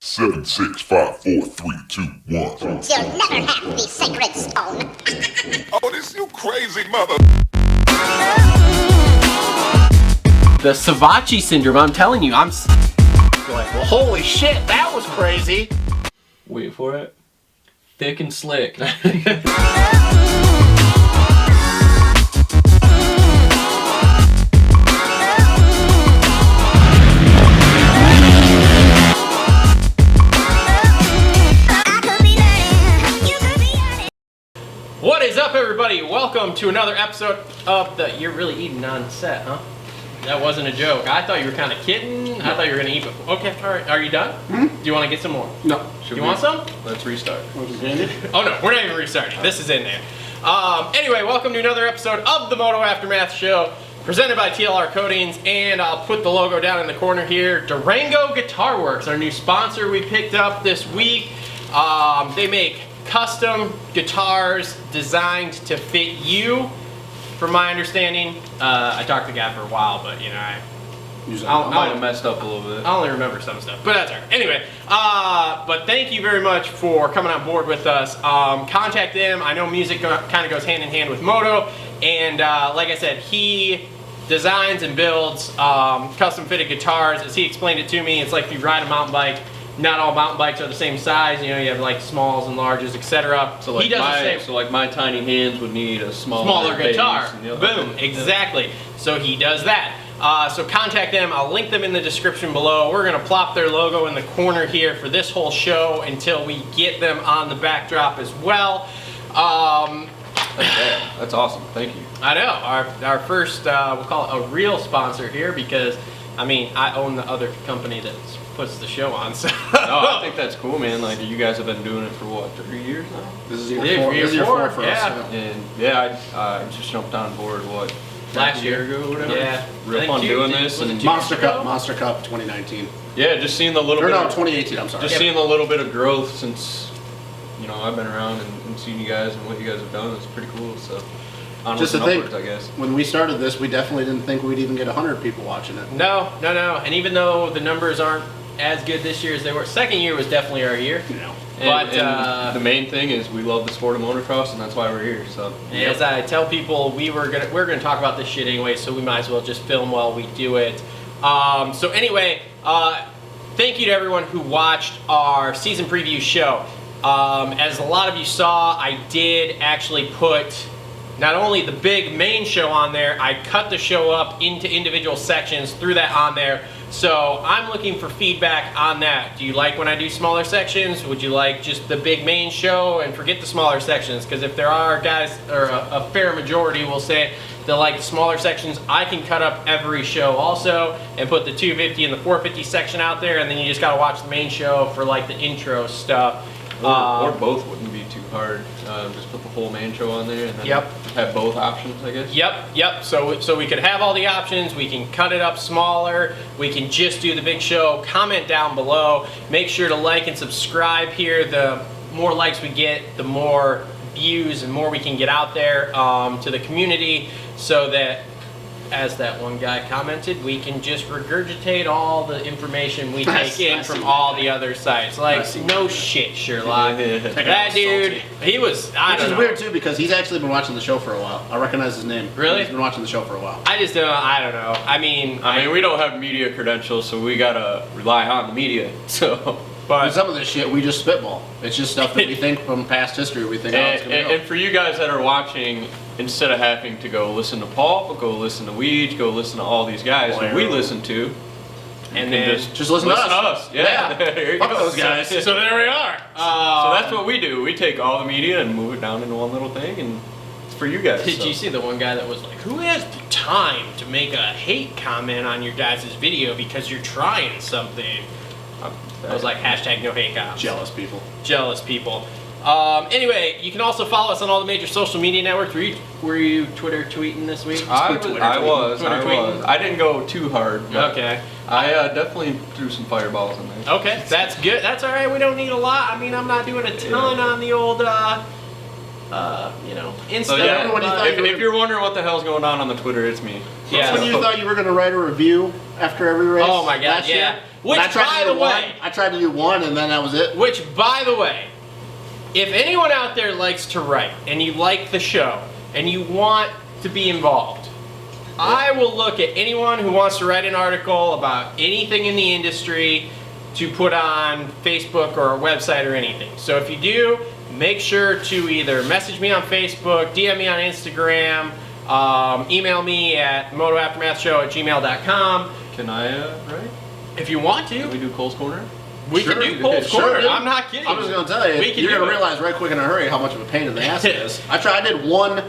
7, 6, 5, 4, 3, 2, 1. You'll never have the sacred stone. Oh, this you crazy mother. The Savachi syndrome, I'm telling you, I'm like, well, holy shit, that was crazy. Wait for it. Thick and slick. What is up, everybody? Welcome to another episode of the... You're really eating on set, huh? That wasn't a joke. I thought you were kind of kidding. I thought you were going to eat before. Okay, all right. Are you done? Do you want to get some more? No. You want some? Let's restart. Oh no, we're not even restarting. This is in there. Anyway, welcome to another episode of the Moto Aftermath Show, presented by TLR Coatings, and I'll put the logo down in the corner here. Durango Guitar Works, our new sponsor we picked up this week. They make custom guitars designed to fit you, from my understanding. I talked to the guy for a while, but you know, I might have messed up a little bit. I only remember some stuff, but that's all right. Anyway, but thank you very much for coming on board with us. Contact them. I know music kind of goes hand in hand with moto, and like I said, he designs and builds custom fitted guitars. As he explained it to me, it's like if you ride a mountain bike. Not all mountain bikes are the same size. You know, you have like smalls and larges, etc. So like my tiny hands would need a smaller guitar. Base. Boom, exactly. So he does that. So contact them. I'll link them in the description below. We're gonna plop their logo in the corner here for this whole show until we get them on the backdrop as well. That's awesome. Thank you. I know. Our first, we'll call it a real sponsor here, because I mean, I own the other company that puts the show on. So no, I think that's cool, man. Like, you guys have been doing it for what, 3 years now? This is year four for us. And yeah, I just jumped on board last year ago or whatever. Yeah, real fun doing this. And Monster Cup 2019. Yeah, just seeing the little or bit. No, 2018. I'm sorry. Just seeing the little bit of growth since I've been around and seen you guys and what you guys have done. It's pretty cool. So. Just to think, I guess. When we started this, we definitely didn't think we'd even get 100 people watching it. No. And even though the numbers aren't as good this year as they were, second year was definitely our year. No. And the main thing is we love the sport of motocross, and that's why we're here. So as I tell people, we're gonna talk about this shit anyway, so we might as well just film while we do it. So anyway, thank you to everyone who watched our season preview show. As a lot of you saw, I did actually put not only the big main show on there, I cut the show up into individual sections, threw that on there. So I'm looking for feedback on that. Do you like when I do smaller sections? Would you like just the big main show and forget the smaller sections? Because if there are guys, or a fair majority will say they like the smaller sections, I can cut up every show also and put the 250 and the 450 section out there, and then you just gotta watch the main show for like the intro stuff. Or both wouldn't be too hard. Just put the whole main show on there and then have both options, I guess. Yep. So we could have all the options. We can cut it up smaller. We can just do the big show. Comment down below. Make sure to like and subscribe here. The more likes we get, the more views and more we can get out there to the community, so that, as that one guy commented, we can just regurgitate all the information we take in from all the other sites. Like, no shit, Sherlock. That dude, he was, I don't know. Which is weird too, because he's actually been watching the show for a while. I recognize his name. Really? He's been watching the show for a while. I don't know. I mean, we don't have media credentials, so we gotta rely on the media. So, but some of this shit we just spitball. It's just stuff that we think from past history. We think, it's gonna go. And for you guys that are watching, instead of having to go listen to Paul, go listen to Weege, go listen to all these guys who we listen to, and then just listen to us. Yeah. There you Fuck go. those guys. So there we are. So that's what we do. We take all the media and move it down into one little thing, and it's for you guys. Did you see the one guy that was like, who has the time to make a hate comment on your guys' video because you're trying something? I was like, hashtag no hate comments. Jealous people. Anyway, you can also follow us on all the major social media networks. Were you Twitter tweeting this week? I was. I didn't go too hard. Okay. I definitely threw some fireballs in there. Okay, that's good. That's all right. We don't need a lot. I mean, I'm not doing a ton on the old, Insta. So yeah, if you're wondering what the hell's going on the Twitter, it's me. Yeah. When you thought you were going to write a review after every race? Oh my god, yeah. Which, And I tried by to do the one. way, I tried to do one, and then that was it. which, by the way, if anyone out there likes to write and you like the show and you want to be involved, I will look at anyone who wants to write an article about anything in the industry to put on Facebook or a website or anything. So if you do, make sure to either message me on Facebook, DM me on Instagram, email me at motoaftermathshow@gmail.com. Can I write? If you want to. Can we do Cole's Corner? We can do Cole's Corner. dude. I'm not kidding. I'm just gonna tell you, We can you're do gonna it. realize right quick in a hurry how much of a pain in the ass it is. I did one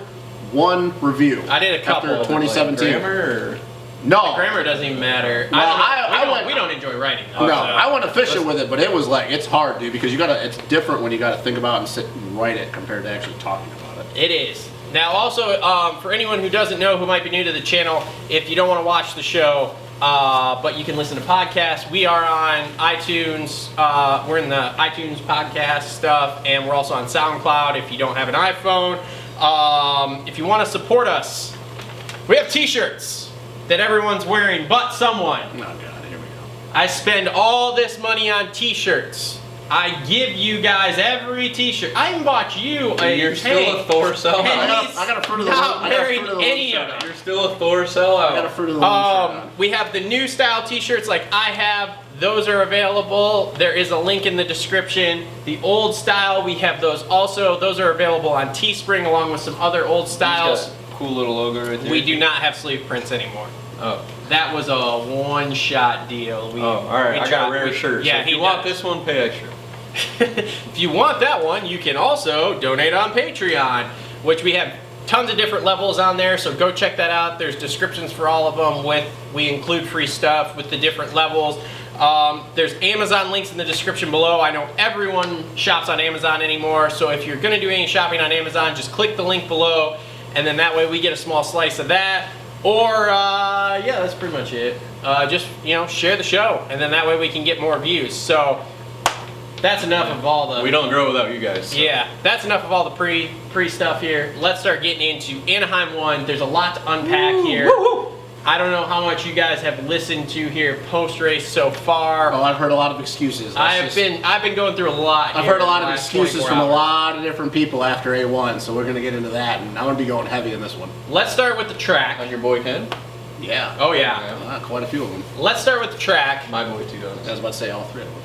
review. I did a couple. after 2017. Like grammar or? No, Grammar doesn't even matter. Well, we don't enjoy writing. Though, no, so. I went official with it, but it was like it's hard, dude, because it's different when you gotta think about and sit and write it compared to actually talking about it. It is. Now, also, for anyone who doesn't know, who might be new to the channel, if you don't want to watch the show, but you can listen to podcasts, we are on iTunes. We're in the iTunes podcast stuff, and we're also on SoundCloud if you don't have an iPhone. If you want to support us, we have T-shirts that everyone's wearing but someone. Oh god, here we go. I spend all this money on T-shirts. I give you guys every T-shirt. I even bought you a You're still a Thor sellout. and I got a Fruit of the not Loom. I got a wearing Fruit of the Loom any shirt of them. You're still a Thor sellout. I got a Fruit of the Loom shirt on. We have the new style T-shirts like I have. Those are available. There is a link in the description. The old style, we have those also. Those are available on Teespring along with some other old styles. Cool little logo right there. We do not have sleeve prints anymore. Oh. That was a one-shot deal. All right. I got a rare shirt. Yeah, so if you want this one, pay extra. If you want that one, you can also donate on Patreon, which we have tons of different levels on there, so go check that out. There's descriptions for all of them. We include free stuff with the different levels. There's Amazon links in the description below. I know everyone shops on Amazon anymore, so if you're going to do any shopping on Amazon, just click the link below, and then that way we get a small slice of that. Or, yeah, that's pretty much it. Just, share the show, and then that way we can get more views. So that's enough of all the... We don't grow without you guys. So. Yeah, that's enough of all the pre stuff here. Let's start getting into Anaheim 1. There's a lot to unpack here. Woo! I don't know how much you guys have listened to here post-race so far. Oh, I've heard a lot of excuses. I've been going through a lot. I've here heard a lot in the of last excuses 24 from a hours. lot of different people after A1, so we're gonna get into that, and I'm gonna be going heavy in this one. Let's start with the track. On your boy Ken? Yeah. Oh yeah. Quite a few of them. Let's start with the track. My boy too, does. I was about to say all three of them.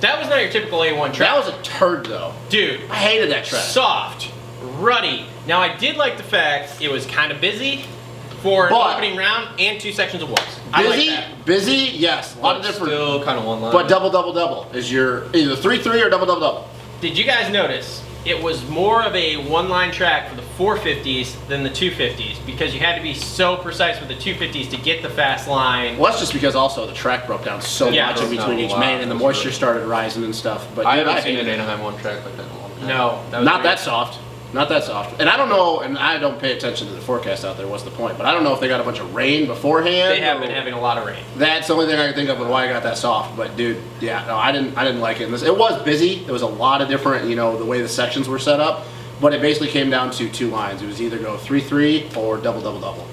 That was not your typical A1 track. That was a turd, though. Dude. I hated that track. Soft, ruddy. Now I did like the fact it was kind of busy for an But- opening round and 2 sections of whoops. I like that. Busy, yes. A lot of different. Still kind of one line. But double is your either 3-3 or double. Did you guys notice it was more of a one-line track for the 450s than the 250s because you had to be so precise with the 250s to get the fast line. Well, that's just because also the track broke down so Yeah, much it in broke between down a each lot. main, and the It was moisture really- started rising and stuff. But I dude, haven't seen hated an it. Anaheim 1 track like that in a long time. No, that was Not weird. that soft. Not that soft. And I don't know, and I don't pay attention to the forecast out there, what's the point? But I don't know if they got a bunch of rain beforehand. They have or- been having a lot of rain. That's the only thing I can think of with why I got that soft. But dude, yeah, no, I didn't like it. And it was busy. There was a lot of different, the way the sections were set up. But it basically came down to 2 lines. It was either go 3-3 or double.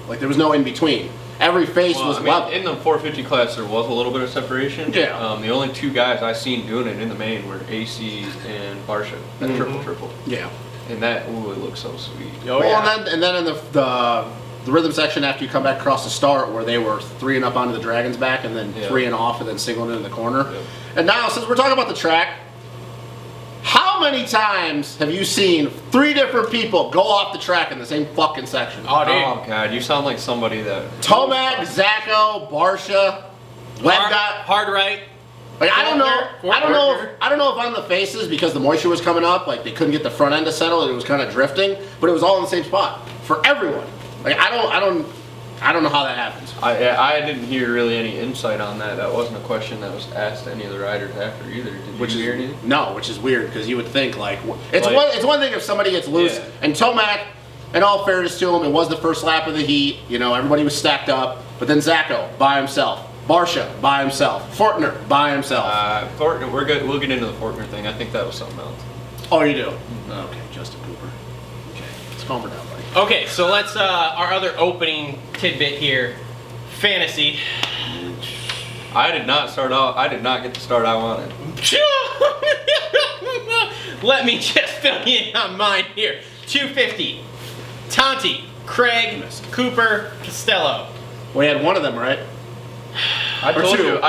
Like there was no in between. Every face Well, was I mean, level. in the 450 class, there was a little bit of separation. Yeah. The only 2 guys I seen doing it in the main were AC and Barsha. That triple. Yeah. And that, ooh, it looks so sweet. Oh Well, yeah. and then in the rhythm section after you come back across the start where they were 3-ing up onto the Dragon's back and then Yeah. 3-ing off and then singling in the corner. Yeah. And now, since we're talking about the track, how many times have you seen 3 different people go off the track in the same fucking section? Oh, dude. Oh, God, you sound like somebody that... Tomac, Zacho, Barsha, Webdot. Hard right. Like I don't know. Fortner. I don't know if on the faces because the moisture was coming up, like they couldn't get the front end to settle, it was kind of drifting, but it was all in the same spot for everyone. Like I don't know how that happens. I didn't hear really any insight on that. That wasn't a question that was asked to any of the riders after either. Did you hear anything? No, which is weird because you would think like it's Like- it's one thing if somebody gets loose Yeah. and Tomac. In all fairness to him, it was the first lap of the heat. Everybody was stacked up, but then Zacho by himself. Barsha by himself. Fortner by himself. Fortner, we're good. We'll get into the Fortner thing. I think that was something else. Oh, you do? Okay, Justin Cooper. Okay, let's calm her down, buddy. Okay, so let's our other opening tidbit here, fantasy. I did not start out. I did not get the start I wanted. Let me just fill you in on mine here. 250. Tonti, Craig, Cooper, Costello. We had one of them, right? I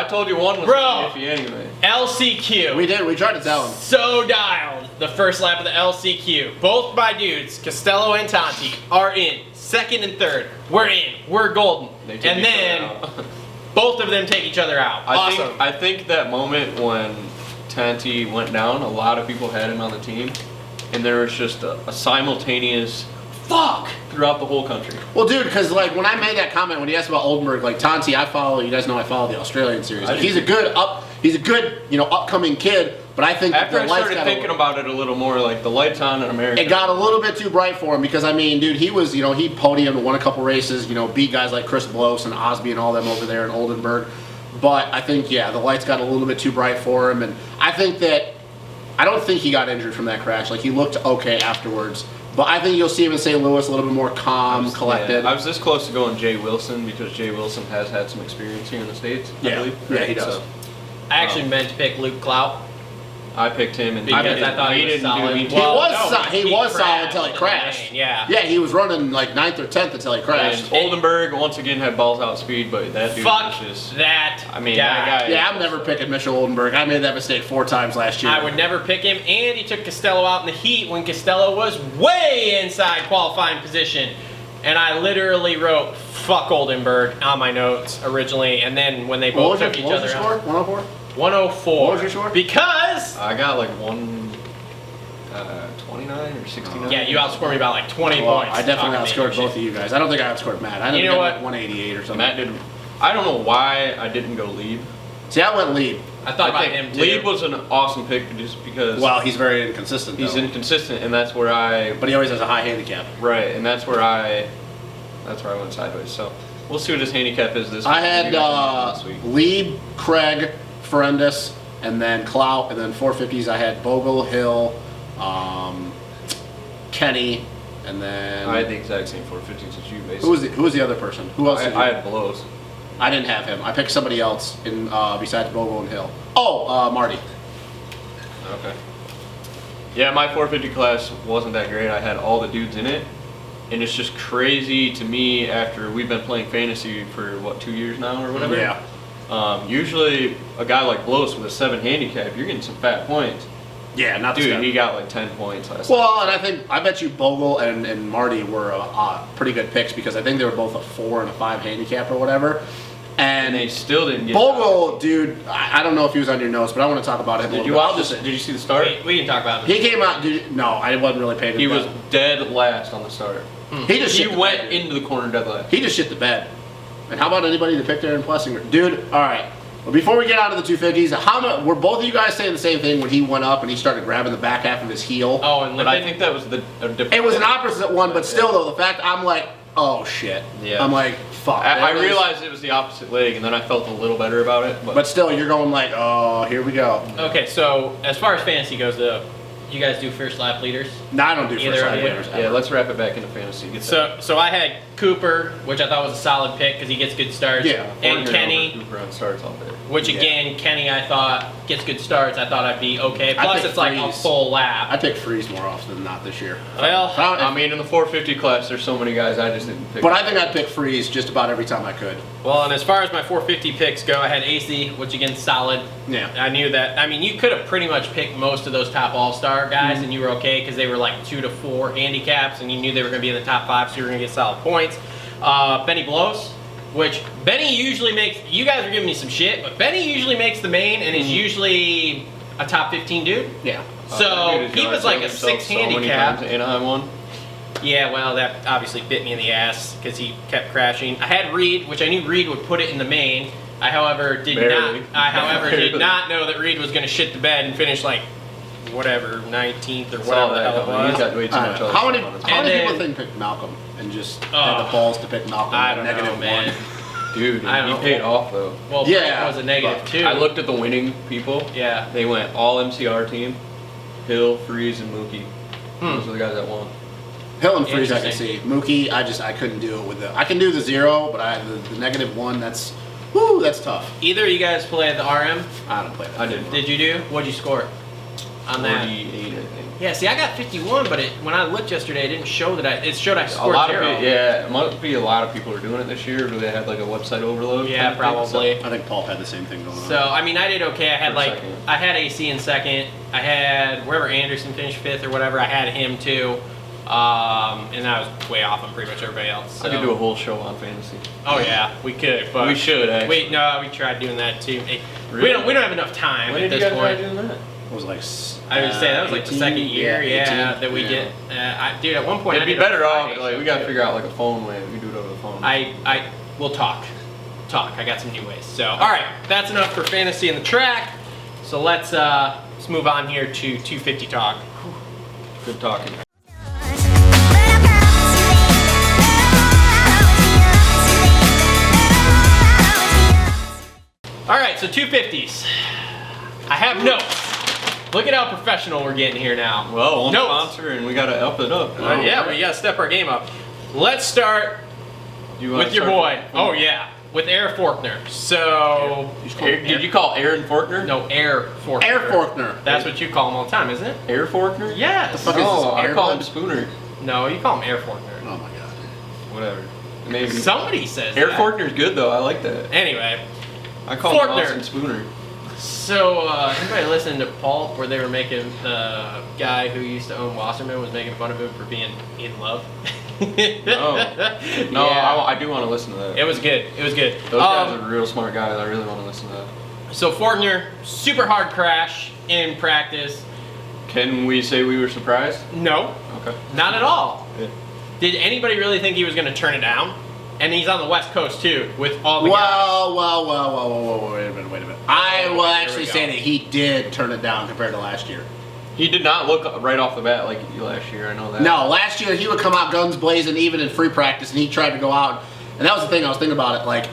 told you one was Bro. iffy anyway. LCQ. We did. We tried to tell him. So dialed. The first lap of the LCQ. Both my dudes, Costello and Tonti, are in. Second and third. We're in. We're golden. They took And each then other out. both of them take each other out. Awesome. I think that moment when Tanti went down, a lot of people had him on the team, and there was just a simultaneous fuck throughout the whole country. Well, dude, because like when I made that comment when he asked about Oldenburg, like Tonti, I follow. You guys know I follow the Australian series. Like, he's a good upcoming kid. But I think After the I lights started got thinking about it a little more, like the lights on in America, it got a little bit too bright for him because I mean, dude, he was he podiumed, won a couple races, beat guys like Chris Bloss and Osby and all them over there in Oldenburg. But I think the lights got a little bit too bright for him, and I don't think he got injured from that crash. Like he looked okay afterwards. But I think you'll see him in St. Louis a little bit more calm, collected. Yeah, I was this close to going Jay Wilson because Jay Wilson has had some experience here in the States, I believe. Yeah, he does. So, I actually meant to pick Luke Clout. I picked him, and Because I thought he was didn't solid. do me. He was solid until he in the crashed. lane, yeah. Yeah, he was running like 9th or 10th until he crashed. And Oldenburg once again had balls out speed, but that dude Fuck was just. that I mean, guy. that guy. Yeah, I'm never picking Mitchell Oldenburg. I made that mistake 4 times last year. I would never pick him, and he took Costello out in the heat when Costello was way inside qualifying position. And I literally wrote "fuck Oldenburg" on my notes originally, and then when they both took each other score? out, 104? 104. What was your score? Because I got like 129 or 69. yeah, you outscored me by like 20 Well, points. I definitely Talking outscored major both shit. of you guys. I don't think I outscored Matt. I You think know I got what? 188 or something. Matt didn't. I don't know why I didn't go lead. See, I went lead. I thought about I him think too. lead was an awesome pick just because Well, he's very inconsistent, he's though. inconsistent, and that's where I But he always has a high handicap. right, and that's where I went sideways. So we'll see what his handicap is this week. I had You guys this week. Lieb, Craig, Ferendis, and then Clout, and then 450s. I had Bogle, Hill, Kenny, and then I had the exact same 450s as you, basically. who was the other person? Who else? did you- I had blows. I didn't have him. I picked somebody else in besides Bogle and Hill. Oh, Marty. Okay. Yeah, my 450 class wasn't that great. I had all the dudes in it, and it's just crazy to me after we've been playing fantasy for what 2 years now or whatever. Yeah. Usually a guy like Blows with a 7 handicap, you're getting some fat points. Yeah, not this Dude, guy. he got like 10 points last Well, and I bet you Bogle and Marty were pretty good picks because I think they were both a 4 and a 5 handicap or whatever. and they still didn't get Bogle, dude, I don't know if he was on your notes, but I want to talk about him. Did a you little watch bit. this? Did you see the start? We can talk about it. He came out, dude. No, I wasn't really paying He was attention. dead last on the start. He just He shit the went bed, dude. into the corner dead last. He just shit the bed. And how about anybody to pick Darren Plessinger? Dude, all right. Well, before we get out of the 250s, were both of you guys saying the same thing when he went up and he started grabbing the back half of his heel? Oh, and But I Lippin? think that was a different. It was an opposite one, but still, though, the fact I'm like, oh shit. Yeah. I'm like, fuck. I there it is. realized it was the opposite leg, and then I felt a little better about it. But still, you're going like, oh, here we go. Okay, so as far as fantasy goes, though, you guys do first lap leaders. No, I don't do Either first of line you? winners. yeah, let's wrap it back into fantasy. Get So I had Cooper, which I thought was a solid pick because he gets good starts. Yeah. And Kenny, Cooper on starts all day. which Yeah. again, Kenny I thought gets good starts. I thought I'd be okay. I Plus, picked it's like a Freeze. full lap. I pick Freeze more often than not this year. Well, I mean, in the 450 class, there's so many guys I just didn't pick. But I think I'd pick Freeze just about every time I could. well, and as far as my 450 picks go, I had AC, which again, solid. Yeah. I knew that. I mean, you could have pretty much picked most of those top all-star guys, and you were okay because they were like 2 to 4 handicaps, and you knew they were going to be in the top 5, so you were going to get solid points. Benny Blows, which Benny usually makes. You guys are giving me some shit, but Benny usually makes the main and is usually a top 15 dude. Yeah. So he was like a 6 handicap. Anaheim one. Yeah, well, that obviously bit me in the ass because he kept crashing. I had Reed, which I knew Reed would put it in the main. I, however, did Barely. not know that Reed was going to shit the bed and finish like whatever 19th or That's all whatever the that. hell it He's was. got way too much. other How many, stuff on his how And many then- people think picked Malcolm and just had Oh. the balls to pick Malcolm I at don't know, negative man. one? Dude, I he don't paid know. off though. Well, Yeah, Frank was a negative but too. I looked at the winning people. Yeah. They went all MCR team. Hill, Freeze, and Mookie. Those are the guys that won. Hill and Freeze I can see. Interesting. Mookie, I couldn't do it with the. I can do the 0, but the negative 1. That's Woo, that's tough. Either of you guys played the RM? I don't play that. I didn't. Did you do? What'd you score on that? 48, I think. Yeah, see, I got 51, but when I looked yesterday, it didn't show that it showed I A scored lot 0. of people, yeah, it must be a lot of people are doing it this year. Do they have like a website overload? Yeah, kind of thing? probably. I think Paul had the same thing going on. So, I mean, I did okay. I had For like, second. I had AC in second. I had wherever Anderson finished 5th or whatever, I had him too. And I was way off on pretty much everybody else. So. I could do a whole show on fantasy. Oh yeah, we could. But We should, actually. Wait, no, we tried doing that too. Hey, Really? We don't have enough time When at did you this guys try point. doing that? What was it, like? I was saying that was like the 18? second year, yeah, 18? that we Yeah. did. Dude, at one point It'd I be did a better off. Friday Like show, we gotta too. figure out like a phone way. We can do it over the phone. We'll talk. I got some new ways. So, all right, that's enough for fantasy and the track. So let's move on here to 250 talk. Good talking. All right, so 250s. I have notes. Look at how professional we're getting here now. Well, one Notes. sponsor and we gotta up it up. Yeah, we gotta step our game up. Let's start You wanna with your start boy. Oh yeah, with Air Forkner. So, Did you call Aaron Forkner? no, Air Forkner. Air Forkner. That's what you call him all the time, isn't it? Air Forkner? Yes. The fuck is No, this, I call him Airbud? Spooner. No, you call him Air Forkner. Oh my god. Whatever. Maybe. Somebody says Air that. Forkner's good though. I like that. Anyway, I call him Forkner. Austin Spooner. so anybody listened to Pulp where they were making the guy who used to own Wasserman was making fun of him for being in love? No, Yeah. I do want to listen to that. It was good. It was good. Those guys are real smart guys. I really want to listen to that. So Forkner, super hard crash in practice. Can we say we were surprised? No, Okay. not at all. Yeah. Did anybody really think he was going to turn it down? And he's on the West Coast too, with all the guys. Well, wait a minute. I will Here actually we go. say that he did turn it down compared to last year. He did not look right off the bat like last year. I know that. No, last year he would come out guns blazing even in free practice, and he tried to go out. And that was the thing I was thinking about it. Like,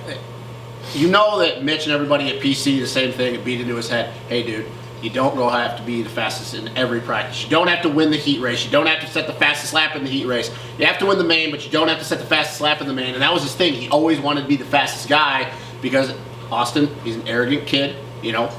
you know that Mitch and everybody at PC, the same thing, it beat into his head. Hey, dude, you don't go have to be the fastest in every practice. You don't have to win the heat race. You don't have to set the fastest lap in the heat race. You have to win the main, but you don't have to set the fastest lap in the main. And that was his thing. He always wanted to be the fastest guy because Austin, he's an arrogant kid. You know,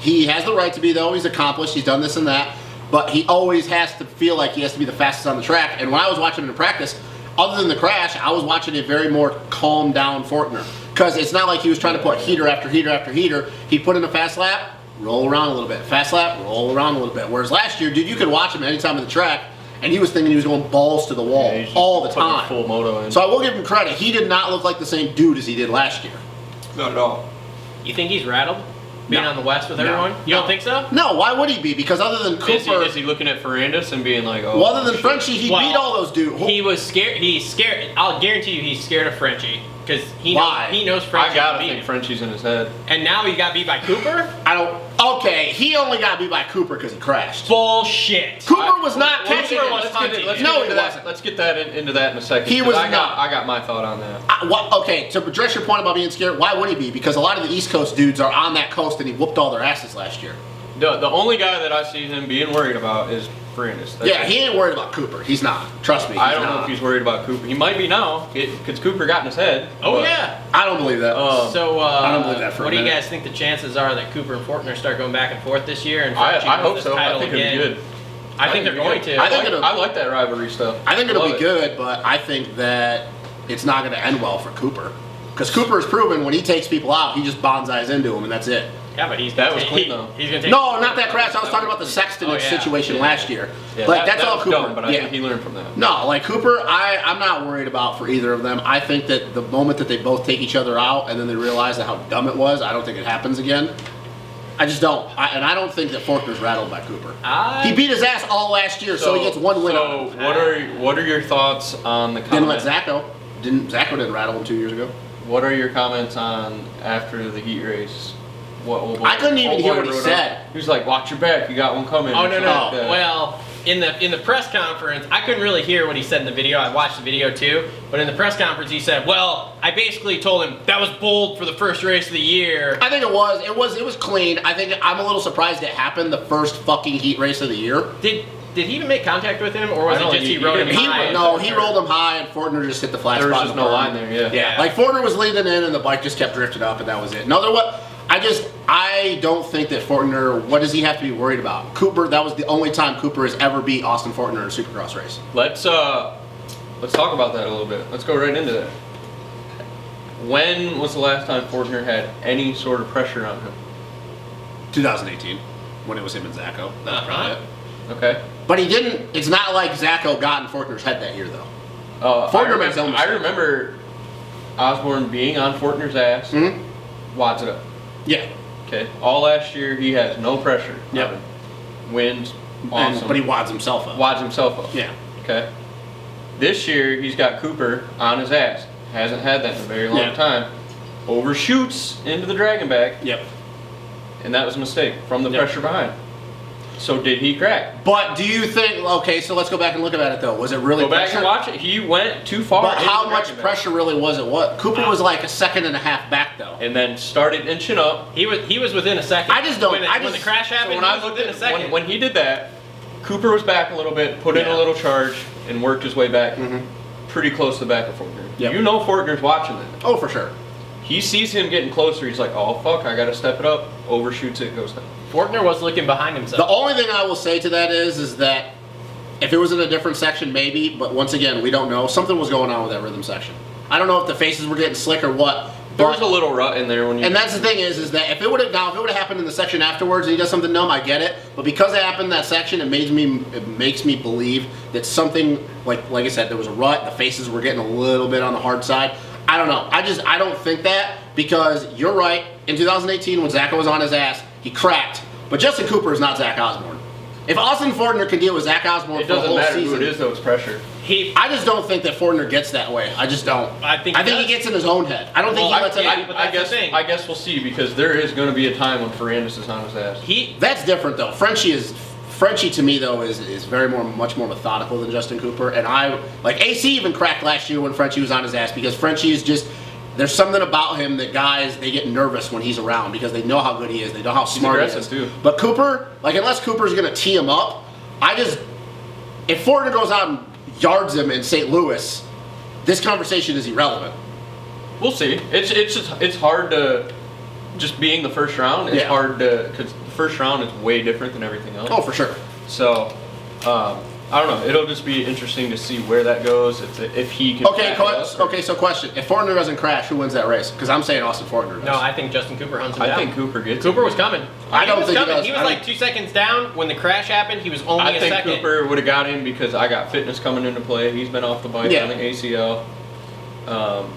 he has the right to be, though. He's accomplished. He's done this and that. But he always has to feel like he has to be the fastest on the track. And when I was watching him in practice, other than the crash, I was watching a very more calm down Forkner. Because it's not like he was trying to put heater after heater after heater. He put in a fast lap, roll around a little bit. Fast lap, roll around a little bit. Whereas last year, dude, you could watch him anytime on the track, and he was thinking he was going balls to the wall Yeah, he's just all the putting time. Full moto in. So I will give him credit. He did not look like the same dude as he did last year. Not at all. You think he's rattled being No. on the West with No. everyone? You No. don't think so? No, why would he be? Because other than Cooper, Is he looking at Ferrandis and being like, oh? well, other than shit. Frenchie, he Well, beat all those dudes. He was scared. He's scared. I'll guarantee you, he's scared of Frenchie because Why? he knows Frenchie. I gotta beat think him. Frenchie's in his head. And now he got beat by Cooper. I don't. Okay, he only got beat by Cooper because he crashed. Bullshit. Cooper was not Let's catching Cooper him. was hunting. Let's No, get he into that. wasn't. Let's get that into that in a second. He 'cause was I not. got my thought on that. Okay, to address your point about being scared, why would he be? Because a lot of the East Coast dudes are on that coast, and he whooped all their asses last year. The only guy that I see him being worried about is Ferrandis. That's Yeah, it. he ain't worried about Cooper. He's not. Trust me. I don't he's know not. if he's worried about Cooper. He might be now, because Cooper got in his head. Oh but- yeah. I don't believe that. So I don't believe that for a what do you minute. guys think the chances are that Cooper and Forkner start going back and forth this year? And I Frenchie hope wins so. this I title think it'll be again? good. I think they're going to. I think it'll- I like that rivalry stuff. I think it'll Love be it. good, but I think that it's not going to end well for Cooper. Because Cooper has proven when he takes people out, he just bonsais into them, and that's it. Yeah, but he's That gonna was take- clean, though. He's gonna take. No, not that crash. I was talking about the Sexton Oh, yeah. situation last year. Yeah, Like, that's that all was Cooper. dumb, but I yeah. think he learned from that. No, like Cooper, I'm not worried about for either of them. I think that the moment that they both take each other out and then they realize that how dumb it was, I don't think it happens again. I just don't. And I don't think that Forkner's rattled by Cooper. He beat his ass all last year, so he gets one win out of it. So what are your thoughts on the Didn't let comment? Zacho. Zacho didn't rattle him 2 years ago. What are your comments on after the heat race? What I couldn't even old hear boy what he wrote said. up? He was like, "Watch your back, you got one coming." Oh or no something no. like that. Well, in the press conference, I couldn't really hear what he said in the video. I watched the video too, but in the press conference, he said, "Well, I basically told him that was bold for the first race of the year." I think it was clean. I think I'm a little surprised it happened the first fucking heat race of the year. did he even make contact with him, or was I it don't just think he rode him high? He rolled him high, and Fortner just hit the flat There was spot. just in the no berm. line there, yeah. Yeah, like Fortner was leading in, and the bike just kept drifting up, and that was it. I don't think that Fortner. What does he have to be worried about? Cooper. That was the only time Cooper has ever beat Austin Fortner in a Supercross race. Let's talk about that a little bit. Let's go right into that. When was the last time Fortner had any sort of pressure on him? 2018, when it was him and Zacho. That's probably it. Okay. But he didn't. It's not like Zacho got in Fortner's head that year, though. Fortner makes no I mistake. remember Osborne being on Fortner's ass, wads it up. Yeah. Okay. All last year he has no pressure. Yep. on him. Wins, awesome. But he wads himself up. wads himself up. Yeah. Okay. This year he's got Cooper on his ass. Hasn't had that in a very long Yeah. time. Overshoots into the dragon back, Yep. and that was a mistake from the Yep. pressure behind. So did he crack? But do you think? Okay, so let's go back and look at it though. Was it really Go back pressure? and watch it. He went too far. But into how the much dragon back. pressure really was it? What Cooper was like a second and a half back though. And then started inching up. He was within a second. I just don't- When, I when the just- crash happened, When he I was looked within at a second. when he did that, Cooper was back a little bit, put in Yeah. a little charge, and worked his way back pretty close to the back of Fortner. Yep. You know Fortner's watching that. Oh, for sure. He sees him getting closer. He's like, oh, fuck, I got to step it up. Overshoots it, goes down. Fortner was looking behind himself. The only thing I will say to that is that if it was in a different section, maybe. But once again, we don't know. Something was going on with that rhythm section. I don't know if the faces were getting slick or what. There But, was a little rut in there when you. and that's the thing is that if it would have happened in the section afterwards and he does something dumb, I get it. But because it happened in that section, it makes me believe that something like I said, there was a rut. The faces were getting a little bit on the hard side. I don't know. I don't think that because you're right. In 2018, when Zacho was on his ass, he cracked. But Justin Cooper is not Zach Osborne. If Austin Fortner can deal with Zach Osborne it for the doesn't whole matter season, who it is, though, it's pressure. I just don't think that Fortner gets that way. I just don't. I think he he does. gets in his own head. I don't think he lets yeah, it. but that's the thing. I guess we'll see because there is going to be a time when Ferrandis is on his ass. That's different though. Frenchie to me though is much more methodical than Justin Cooper. And I like AC even cracked last year when Frenchie was on his ass because Frenchie is just. There's something about him that guys they get nervous when he's around because they know how good he is. They know how smart he is. aggressive, too. But Cooper, unless Cooper's gonna tee him up, if Fortner goes out and yards him in St. Louis, this conversation is irrelevant. We'll see. It's hard to just being the first round. It's Yeah. hard to because the first round is way different than everything else. Oh, for sure. So I don't know. It'll just be interesting to see where that goes if he can. Okay, back it up. so question. If Fortner doesn't crash, who wins that race? Because I'm saying Austin Fortner does. No, I think Justin Cooper hunts him I down. think Cooper gets. Cooper it. was coming. I don't think he coming. does. He was I like don't- 2 seconds down when the crash happened. He was only I a think second. Cooper would have got him because I got fitness coming into play. He's been off the bike Yeah. on the ACL,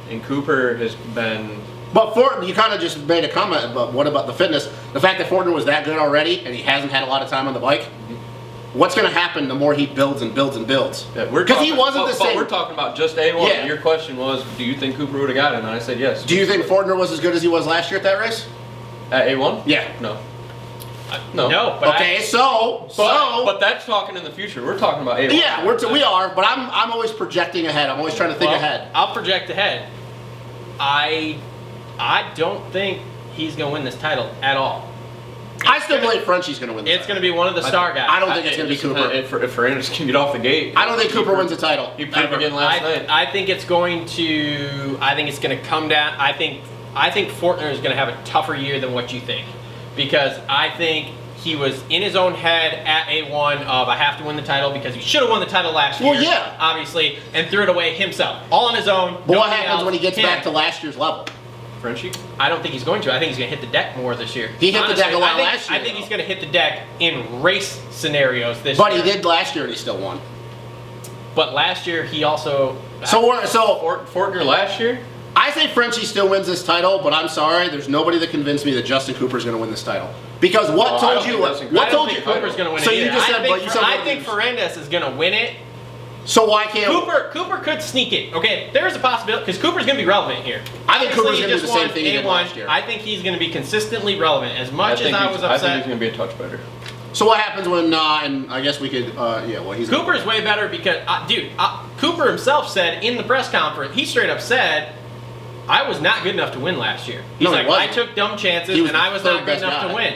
and Cooper has been. But Fortner, you kind of just made a comment, but what about the fitness? The fact that Fortner was that good already and he hasn't had a lot of time on the bike, what's going to happen the more he builds and builds and builds? Because he wasn't the But same. we're talking about just A1. Yeah. Your question was, do you think Cooper would have got it? And I said yes. Do you think Fortner was as good as he was last year at that race? At A1? Yeah. No. No. No, but Okay, But that's talking in the future. We're talking about A1. yeah, we are, but I'm always projecting ahead. I'm always trying to think ahead. I'll project ahead. I don't think he's going to win this title at all. I still believe Frenchie's going to win the It's title. going to be one of the star guys. I don't think it's going to be Cooper. If Ferrandis can get off the gate. I don't think Cooper wins the title. He proved again last night. I think it's going to. I think it's going to come down. I think Fortner is going to have a tougher year than what you think, because I think he was in his own head at A1 of I have to win the title because he should have won the title last year. Well, yeah. Obviously, and threw it away himself, all on his own. But what nobody happens else, when he gets him. back to last year's level? Frenchie? I don't think he's going to. I think he's going to hit the deck more this year. He hit the deck a lot I think, last year, I think though. he's going to hit the deck in race scenarios this But year. he did last year and he still won. But last year he also. So Fortner last year? I say Frenchie still wins this title, but I'm sorry, there's nobody that convinced me that Justin Cooper's going to win this title. Because what I told don't you? think Justin What I don't told think you? Cooper's going to win So it you either. just said, but you said I think Ferrandis is going to win it. So why can't Cooper could sneak it. Okay, there is a possibility because Cooper's going to be relevant here. I think Obviously, Cooper's he gonna do just the same won thing he did A1. last year. I think he's going to be consistently relevant. As much as I was I think upset, he's going to be a touch better. So what happens when? And I guess we could. He's Cooper's way better because, Cooper himself said in the press conference, he straight up said, I was not good enough to win last year. He's No, he like, wasn't. I took dumb chances He was and the I was third not good best enough guy. to win.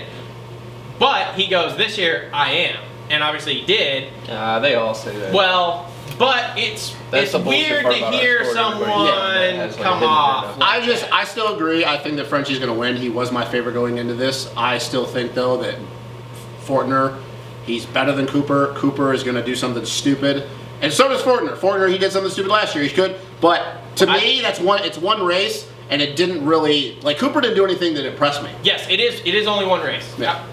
But he goes, this year I am. and obviously he did. They all say that. Well, but it's the bullshit weird part to about our hear sport. someone Everybody has, like, come hidden off. agenda. I still agree. I think that Frenchie's going to win. He was my favorite going into this. I still think, though, that Fortner, he's better than Cooper. Cooper is going to do something stupid. And so does Fortner. Fortner, he did something stupid last year. He could. But to me, it's one race, and it didn't really, like, Cooper didn't do anything that impressed me. Yes, it is only one race. Yeah.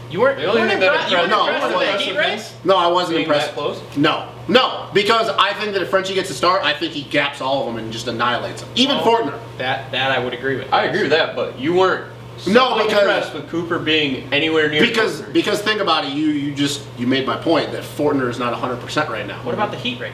You weren't, The only thing that impressed with impressed- the heat race? No, I wasn't Being impressed. that close? No, because I think that if Frenchie gets a start, I think he gaps all of them and just annihilates them. Even Fortner. That I would agree with. I agree with that, but you weren't No, because- impressed with Cooper being anywhere near Fortner. Because think about it, you made my point that Fortner is not 100% right now. What about the heat race?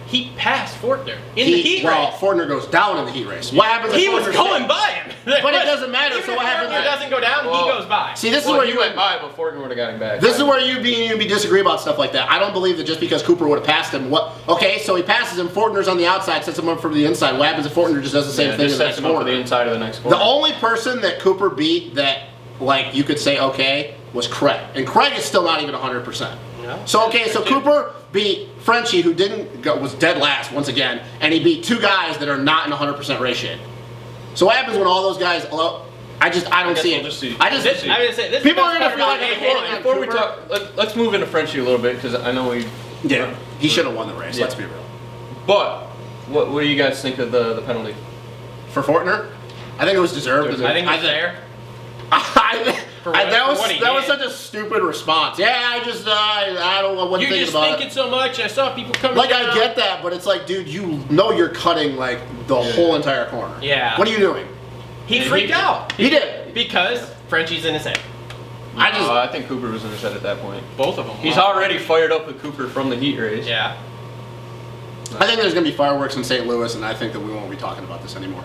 He passed Fortner in the heat well, race. Fortner goes down in the heat race. What happens if He was Fortner going stays? by him. But it doesn't matter, Even so if what happens Fortner if- doesn't go down, Well, he goes by. See, this is Well, where you went by, but Fortner would have got him back. This is where you disagree about stuff like that. I don't believe that just because Cooper would have passed him, okay, so he passes him, Fortner's on the outside, sets him up for the inside. What happens if Fortner just does the same thing just in the sets next him up for corner? the inside of the next corner. The only person that Cooper beat that, like, you could say, okay, was Craig. And Craig is still not even 100%. No. So, okay, so Cooper beat Frenchie, who was dead last once again, and he beat two guys that are not in 100% race shape. So what happens when all those guys, I don't see we'll it. just see. I just, I would say this People is are the gonna best feel part like about I'm anything. Before we Cooper- talk, let's move into Frenchie a little bit because I know we. yeah, he should have won the race, Yeah. let's be real. But what do you guys think of the penalty? For Fortner, I think it was deserved. I think it's fair. That what he was did. such a stupid response. Yeah, I don't know what to You're think just about thinking it. so much. I saw people coming Like, down. I get that, but it's like, dude, you know you're cutting, like, the whole entire corner. Yeah. What are you doing? He freaked out He did. because Frenchie's in his head. I think Cooper was in his head at that point. Both of them. He's were. already fired up with Cooper from the heat race. Yeah. I think there's going to be fireworks in St. Louis, and I think that we won't be talking about this anymore.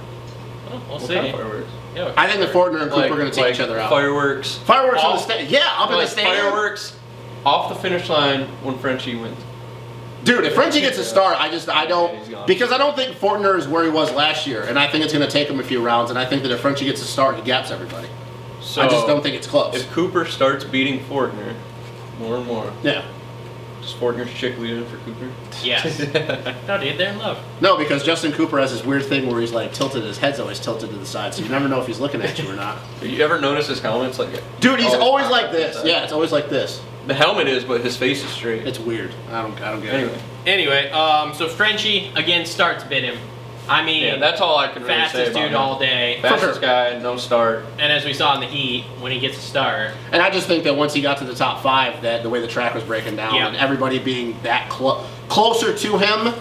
Well, we'll What see. kind of fireworks? Yeah, I think that Fortner and Cooper are going to take Like each other out. Fireworks. Fireworks on the off- stage. Yeah, up in the like stadium. Fireworks off the finish line when Frenchie wins. Dude, if Frenchie gets a start, I he's don't, gone. because I don't think Fortner is where he was last year, and I think it's going to take him a few rounds, and I think that if Frenchie gets a start, he gaps everybody. So I just don't think it's close. If Cooper starts beating Fortner more and more, Yeah. does Fortner's chick lead in for Cooper? Yes. No, dude, they're in love. No, because Justin Cooper has this weird thing where he's like tilted, his head's always tilted to the side, so you never know if he's looking at you or not. You ever notice his helmet's like? Dude, he's always cocked like to the this. side? Yeah, it's always like this. The helmet is, but his face is straight. It's weird. I don't get Anyway, it. Anyway, so Frenchie again starts bit him. I mean, yeah, that's all I can really say fastest about dude him. all day. Fastest sure. guy, no start. And as we saw in the heat, when he gets a start, And I just think that once he got to the top 5, that the way the track was breaking down, Yeah. and everybody being that closer to him,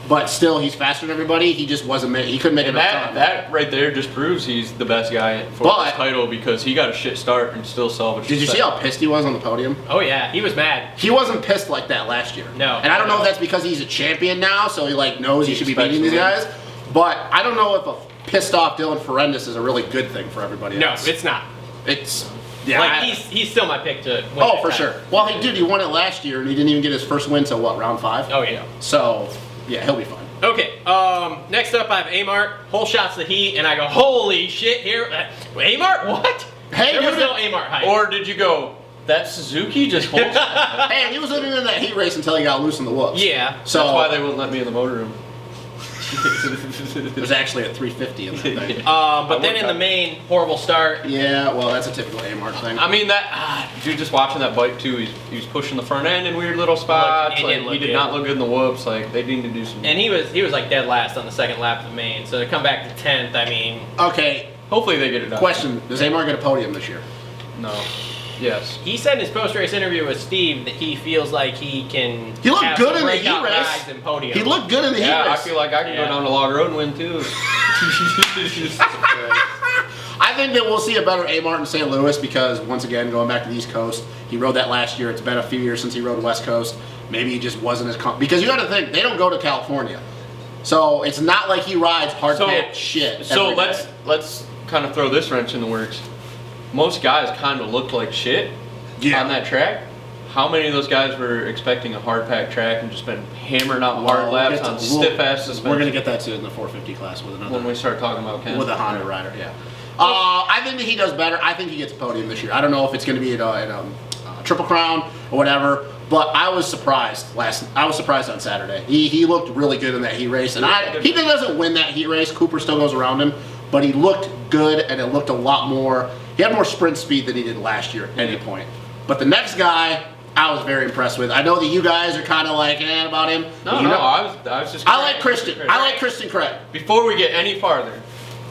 but still he's faster than everybody, he just wasn't, he couldn't make And enough time. that right there just proves he's the best guy for But- this title because he got a shit start and still salvaged. Did you the see second. how pissed he was on the podium? oh yeah, he was mad. He wasn't pissed like that last year. No. And I don't know if that's because he's a champion now, so he like knows he should be expects beating these to win. guys. But I don't know if a pissed off Dylan Ferrandis is a really good thing for everybody No, else. it's not. It's yeah. Like he's still my pick to win. oh, that for title. sure. Well, he won it last year, and he didn't even get his first win till what, round 5? Oh yeah. So yeah, he'll be fine. Okay, next up I have Amart, whole shots to the heat, and I go, holy shit, here, Amart, what? Hey, there was dude, no Amart hype. Or did you go? That Suzuki just holds. That's Hey, and he was living in that heat race until he got loose in the whoops. yeah. So why they wouldn't let me in the motorroom. there's actually a 350 in that thing. But then in the main, horrible start. Yeah, well, that's a typical Amart thing. I mean dude, just watching that bike too. He was pushing the front end in weird little spots. He Like, didn't look he did good. not look good in the whoops. Like they need to do some. And he was like dead last on the second lap of the main. So to come back to 10th, I mean, Okay, Hopefully they get it done. question: does Amart get a podium this year? No. Yes. he said in his post-race interview with Steve that he feels like he can He looked have good some in the heat breakout race. guys and podiums. He looked good in the heat Yeah, I race. feel like I can Yeah. go down to Log Road and win too. I think that we'll see a better Amart in St. Louis because, once again, going back to the East Coast, he rode that last year. It's been a few years since he rode West Coast. Maybe he just wasn't as because you got to think they don't go to California, so it's not like he rides hard packed shit. So every day. let's kind of throw this wrench in the works. Most guys kind of looked like shit on that track. How many of those guys were expecting a hard packed track and just been hammering out hard Well, laps we'll get on to- stiff ass suspension? We're gonna get that to in the 450 class with another when we start talking about Ken. with a Honda rider. Yeah. I think that he does better. I think he gets a podium this year. I don't know if it's going to be at Triple Crown or whatever. But I was surprised on Saturday. He looked really good in that heat race, and he doesn't win that heat race. Cooper still goes around him, but he looked good, and it looked a lot more. He had more sprint speed than he did last year at any point. But the next guy, I was very impressed with. I know that you guys are kind of like about him. I was just. I like Christian. I like Christian Craig. Before we get any farther,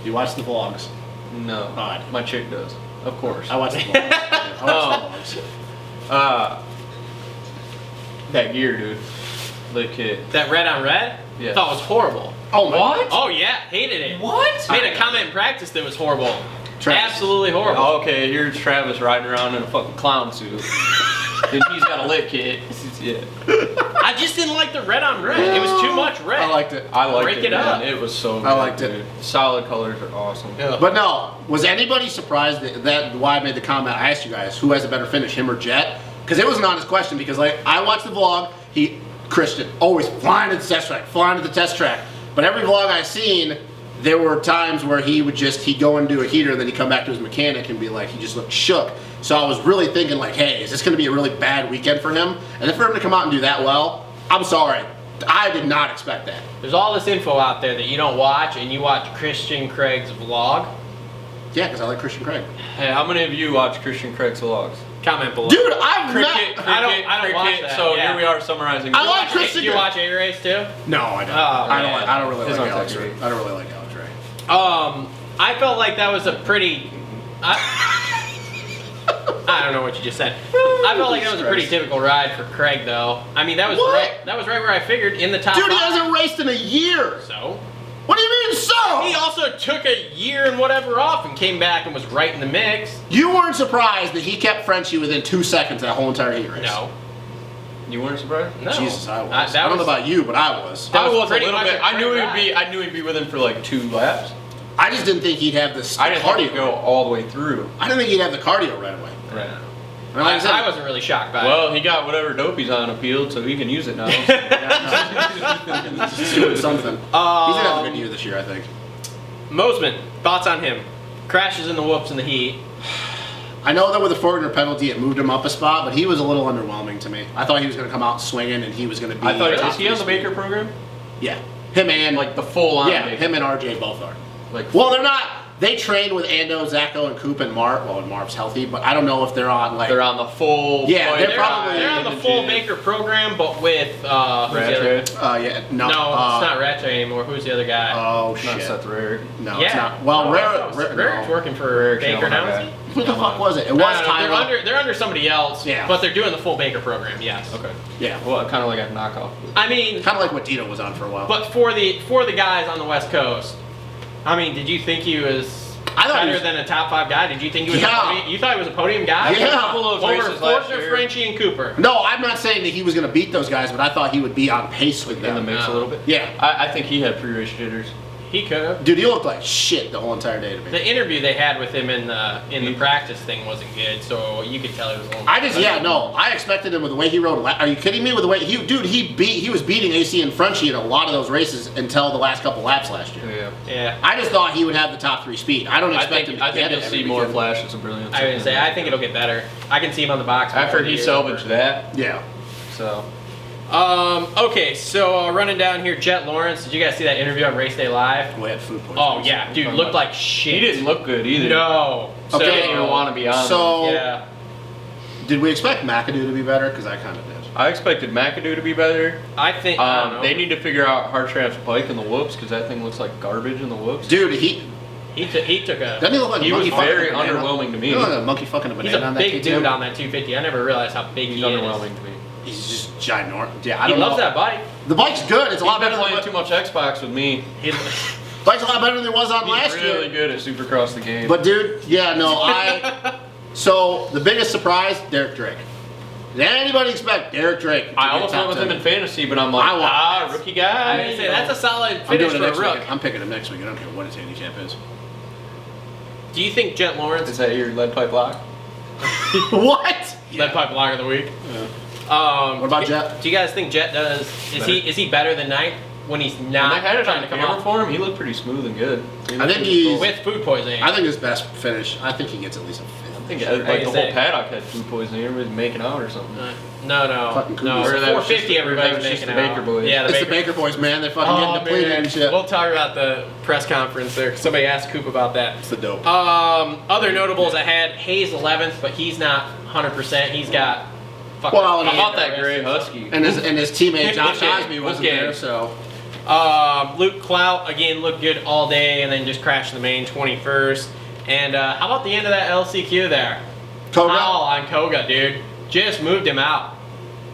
You watch the vlogs? no, Odd. my chick does, of course. I watch the vlogs. I watch the vlogs. That gear, dude. Lit kit. That red on red? Yeah. Thought it was horrible. Oh my. What? Oh yeah, hated it. What? Made a comment in practice that was horrible. Travis. Absolutely horrible. Okay, here's Travis riding around in a fucking clown suit. And he's got a lit kit. Yeah. I just didn't like the red on red. It was too much red. I liked it. I liked Break it, it man. up. It was so good. I liked it. dude. Solid colors are awesome. Yeah. But no, was anybody surprised that why I made the comment? I asked you guys who has a better finish, him or Jett? Because it was an honest question. Because like I watched the vlog, Christian always flying to the test track. But every vlog I seen, there were times where he'd go and do a heater, and then he'd come back to his mechanic and be like, he just looked shook. So I was really thinking like, hey, is this going to be a really bad weekend for him? And then for him to come out and do that well, I'm sorry, I did not expect that. There's all this info out there that you don't watch, and you watch Christian Craig's vlog. Yeah, because I like Christian Craig. Hey, how many of you watch Christian Craig's vlogs? Comment below. Dude, I've Cricket, not. I don't watch that, So yeah. here we are summarizing. I like Do Christian you Craig. watch A-Race too? No, I don't. Oh, man. I don't really His like aren't Alex that Ray. great. I don't really like Alex Ray. I felt like that was a pretty. I don't know what you just said. I felt like that was a pretty typical ride for Craig, though. I mean, that was What? right. That was right where I figured in the top. Dude, he 5. hasn't raced in a year. So What do you mean so? he also took a year and whatever off and came back and was right in the mix. You weren't surprised that he kept Frenchie within 2 seconds that whole entire heat race? No, You weren't surprised? no. Jesus, I was. that I don't know was- about you, but I was. That I was was a pretty little much bit. a I knew great he'd be. ride. I knew he'd be with him for like 2 laps. I just didn't think he'd have this I didn't think cardio. he'd go all the way through. I didn't think he'd have the cardio right away. Right. And like I said, I wasn't really shocked by it. Well, he got whatever dope he's on appealed, so he can use it now. he's doing something. He's gonna have a good year this year, I think. Mosman, thoughts on him? Crashes in the whoops in the heat. I know that with the Fortner penalty, it moved him up a spot, but he was a little underwhelming to me. I thought he was going to come out swinging, and he was going to be. I thought top is he on the three Baker program? Yeah, him and Like the full on. yeah, Baker. him and RJ both are. Like Well, they're not. They train with Ando, Zacho, and Coop and Marv. Well, and Marv's healthy, but I don't know if they're on like. they're on the full. Yeah, fight they're They're, probably- they're on the full Baker program, but with who's the other? Ratchet. Yeah, no. No, it's not Ratchet anymore. Who's the other guy? Oh Not shit. Seth Rarick. No, yeah. it's not. Well, no, Rarick's no. working for Rarick's Baker now. Yamaha Is he? Who the fuck was it? It I was don't know, Tyler. they're under somebody else. Yeah. But they're doing the full Baker program. Yes. Okay. Yeah. Well, kind of like a knockoff. I mean, Kind of like what Dito was on for a while. but for the guys on the West Coast, I mean, did you think he was I thought he better was- than a top 5 guy? Did you think he was? Yeah. You thought he was a podium guy? Yeah. A couple of Over races last Fortner, year. Frenchie, and Cooper. No, I'm not saying that he was going to beat those guys, but I thought he would be on pace with In them. the mix a little bit. Yeah. I think he had pre-race jitters. He could have. Dude, he looked like shit the whole entire day to me. The interview they had with him in the practice thing wasn't good, so you could tell he was a little. I expected him with the way he rode. Are you kidding me? With the way he was beating AC and Frenchie in a lot of those races until the last couple laps last year. Yeah. Yeah. I just thought he would have the top 3 speed. I don't I expect think him to get you'll it see every more weekend. flashes of brilliance. I would say I think it'll get better. I can see him on the box. After before the he year's salvaged over. that. Yeah. So. Okay, so running down here, Jett Lawrence. Did you guys see that interview on Race Day Live? We had food poisoning. Oh yeah, dude, looked like shit. He didn't look good either. No. So Okay. he didn't even want to be on. So, Yeah. did we expect McAdoo to be better? Because I kind of did. I expected McAdoo to be better. I think I don't know. They need to figure out Hartranft's bike in the whoops because that thing looks like garbage in the whoops. Dude, he He took a. doesn't he look like He a monkey was fucking very a banana? underwhelming to me. He looked like a monkey fucking a He's banana a on that big KTM. dude on that 250. I never realized how big He's he is. underwhelming to me. He's just ginormous. Yeah, I He don't loves know. that bike. The bike's good. It's a lot He's been better playing than too much Xbox with me. He, bike's a lot better than it was on He's last really year. good at Supercross the game. But dude, yeah, no, so the biggest surprise, Derek Drake. Did anybody expect Derek Drake? to I get almost top went with 10? him in fantasy, but I'm like, rookie guy. I would say that's a solid I'm finish doing it for a next rook. week. I'm picking him next week. I don't care what his handicap is. Do you think Jett Lawrence Is that your lead pipe lock? What? lead pipe logger of the week? What about Jett? Do you guys think Jett does? Is he better than Knight when he's When not I had it trying on to come camera off for him, he looked pretty smooth and good. I think he's. with food poisoning? I think his best finish. I think he gets at least a 5th. think sure. like the whole paddock had food poisoning. Everybody's making out or something. No. Fucking No, cougars. or That was 450 just- everybody that was was just making the out. Baker Boys. Yeah, It's the Baker boys, man. They're fucking getting depleted and shit. We'll talk about the press conference there. Somebody asked Coop about that. It's the dope. Other notables I had, Hayes 11th, but he's not 100%. He's got fucking... Well, How about that gray husky? And his teammate Josh Okay. Osby wasn't Okay. there, so Luke Clout, again, looked good all day and then just crashed the main 21st. And how about the end of that LCQ there? Koga. Foul on Koga, dude. Just moved him out.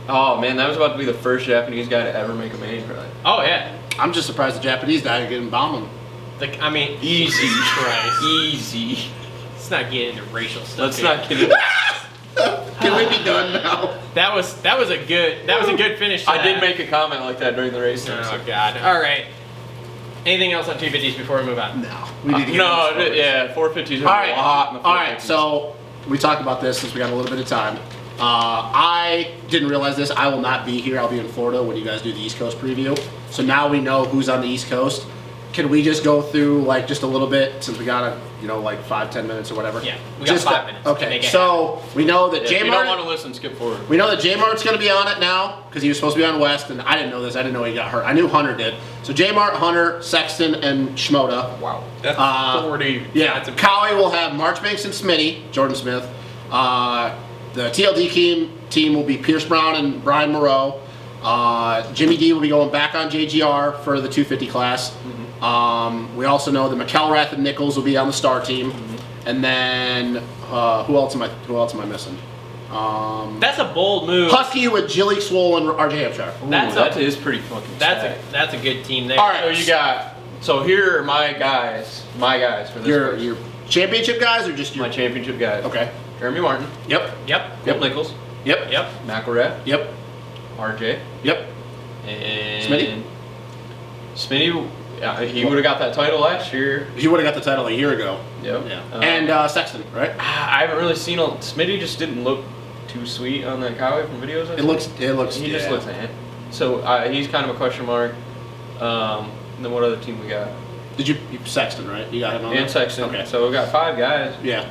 Oh man, that was about to be the first Japanese guy to ever make a main, probably. Oh, yeah. I'm just surprised the Japanese guy getting bombing. I mean, Easy. Jesus Christ. Easy. Let's not get into racial stuff. Let's here. not get it. Can we be done now? That was a good finish. To I did that. make a comment like that during the race. Oh God! All right. Anything else on 250s before we move on? No. We need to get No, into this. yeah, 450s are All right. a lot in the 450s. All right. So we talked about this since we got a little bit of time. I didn't realize this. I will not be here. I'll be in Florida when you guys do the East Coast preview. So now we know who's on the East Coast. Can we just go through like just a little bit since we got like 5-10 minutes or whatever? Yeah, we got Just 5 minutes. Okay. Make it So we know that If J you don't want Mart. to listen, skip forward. We know that J Mart's going to be on it now because he was supposed to be on West, and I didn't know this. I didn't know he got hurt. I knew Hunter did. So J Mart, Hunter, Sexton, and Shimoda. Wow. That's 40. Yeah, That's a Cowie will have Marchbanks and Smitty, Jordan Smith. The TLD team will be Pierce Brown and Brian Moreau. Jimmy D will be going back on JGR for the 250 class. We also know that McElrath and Nichols will be on the star team. And then who else am I missing? That's a bold move. Husky with Jilly Swole and RJ Hampshire. That's That is pretty fucking stacked. that's a good team there. All right. So you got, here are my guys for this race. Your championship guys or just your My championship guys. Okay. Jeremy Martin, Yep. Yep. Will Nichols, Yep. Yep. McElrath, Yep. RJ, Yep. and Smitty, he would have got that title last year. He would have got the title a year ago. Yep. Yeah. And Sexton, right? I haven't really seen Smitty just didn't look too sweet on that Cowie from videos. It looks. He just looks So he's kind of a question mark. And then what other team we got? Did you Sexton, right? You got him on And there? Sexton. Okay. So we got 5 guys. Yeah.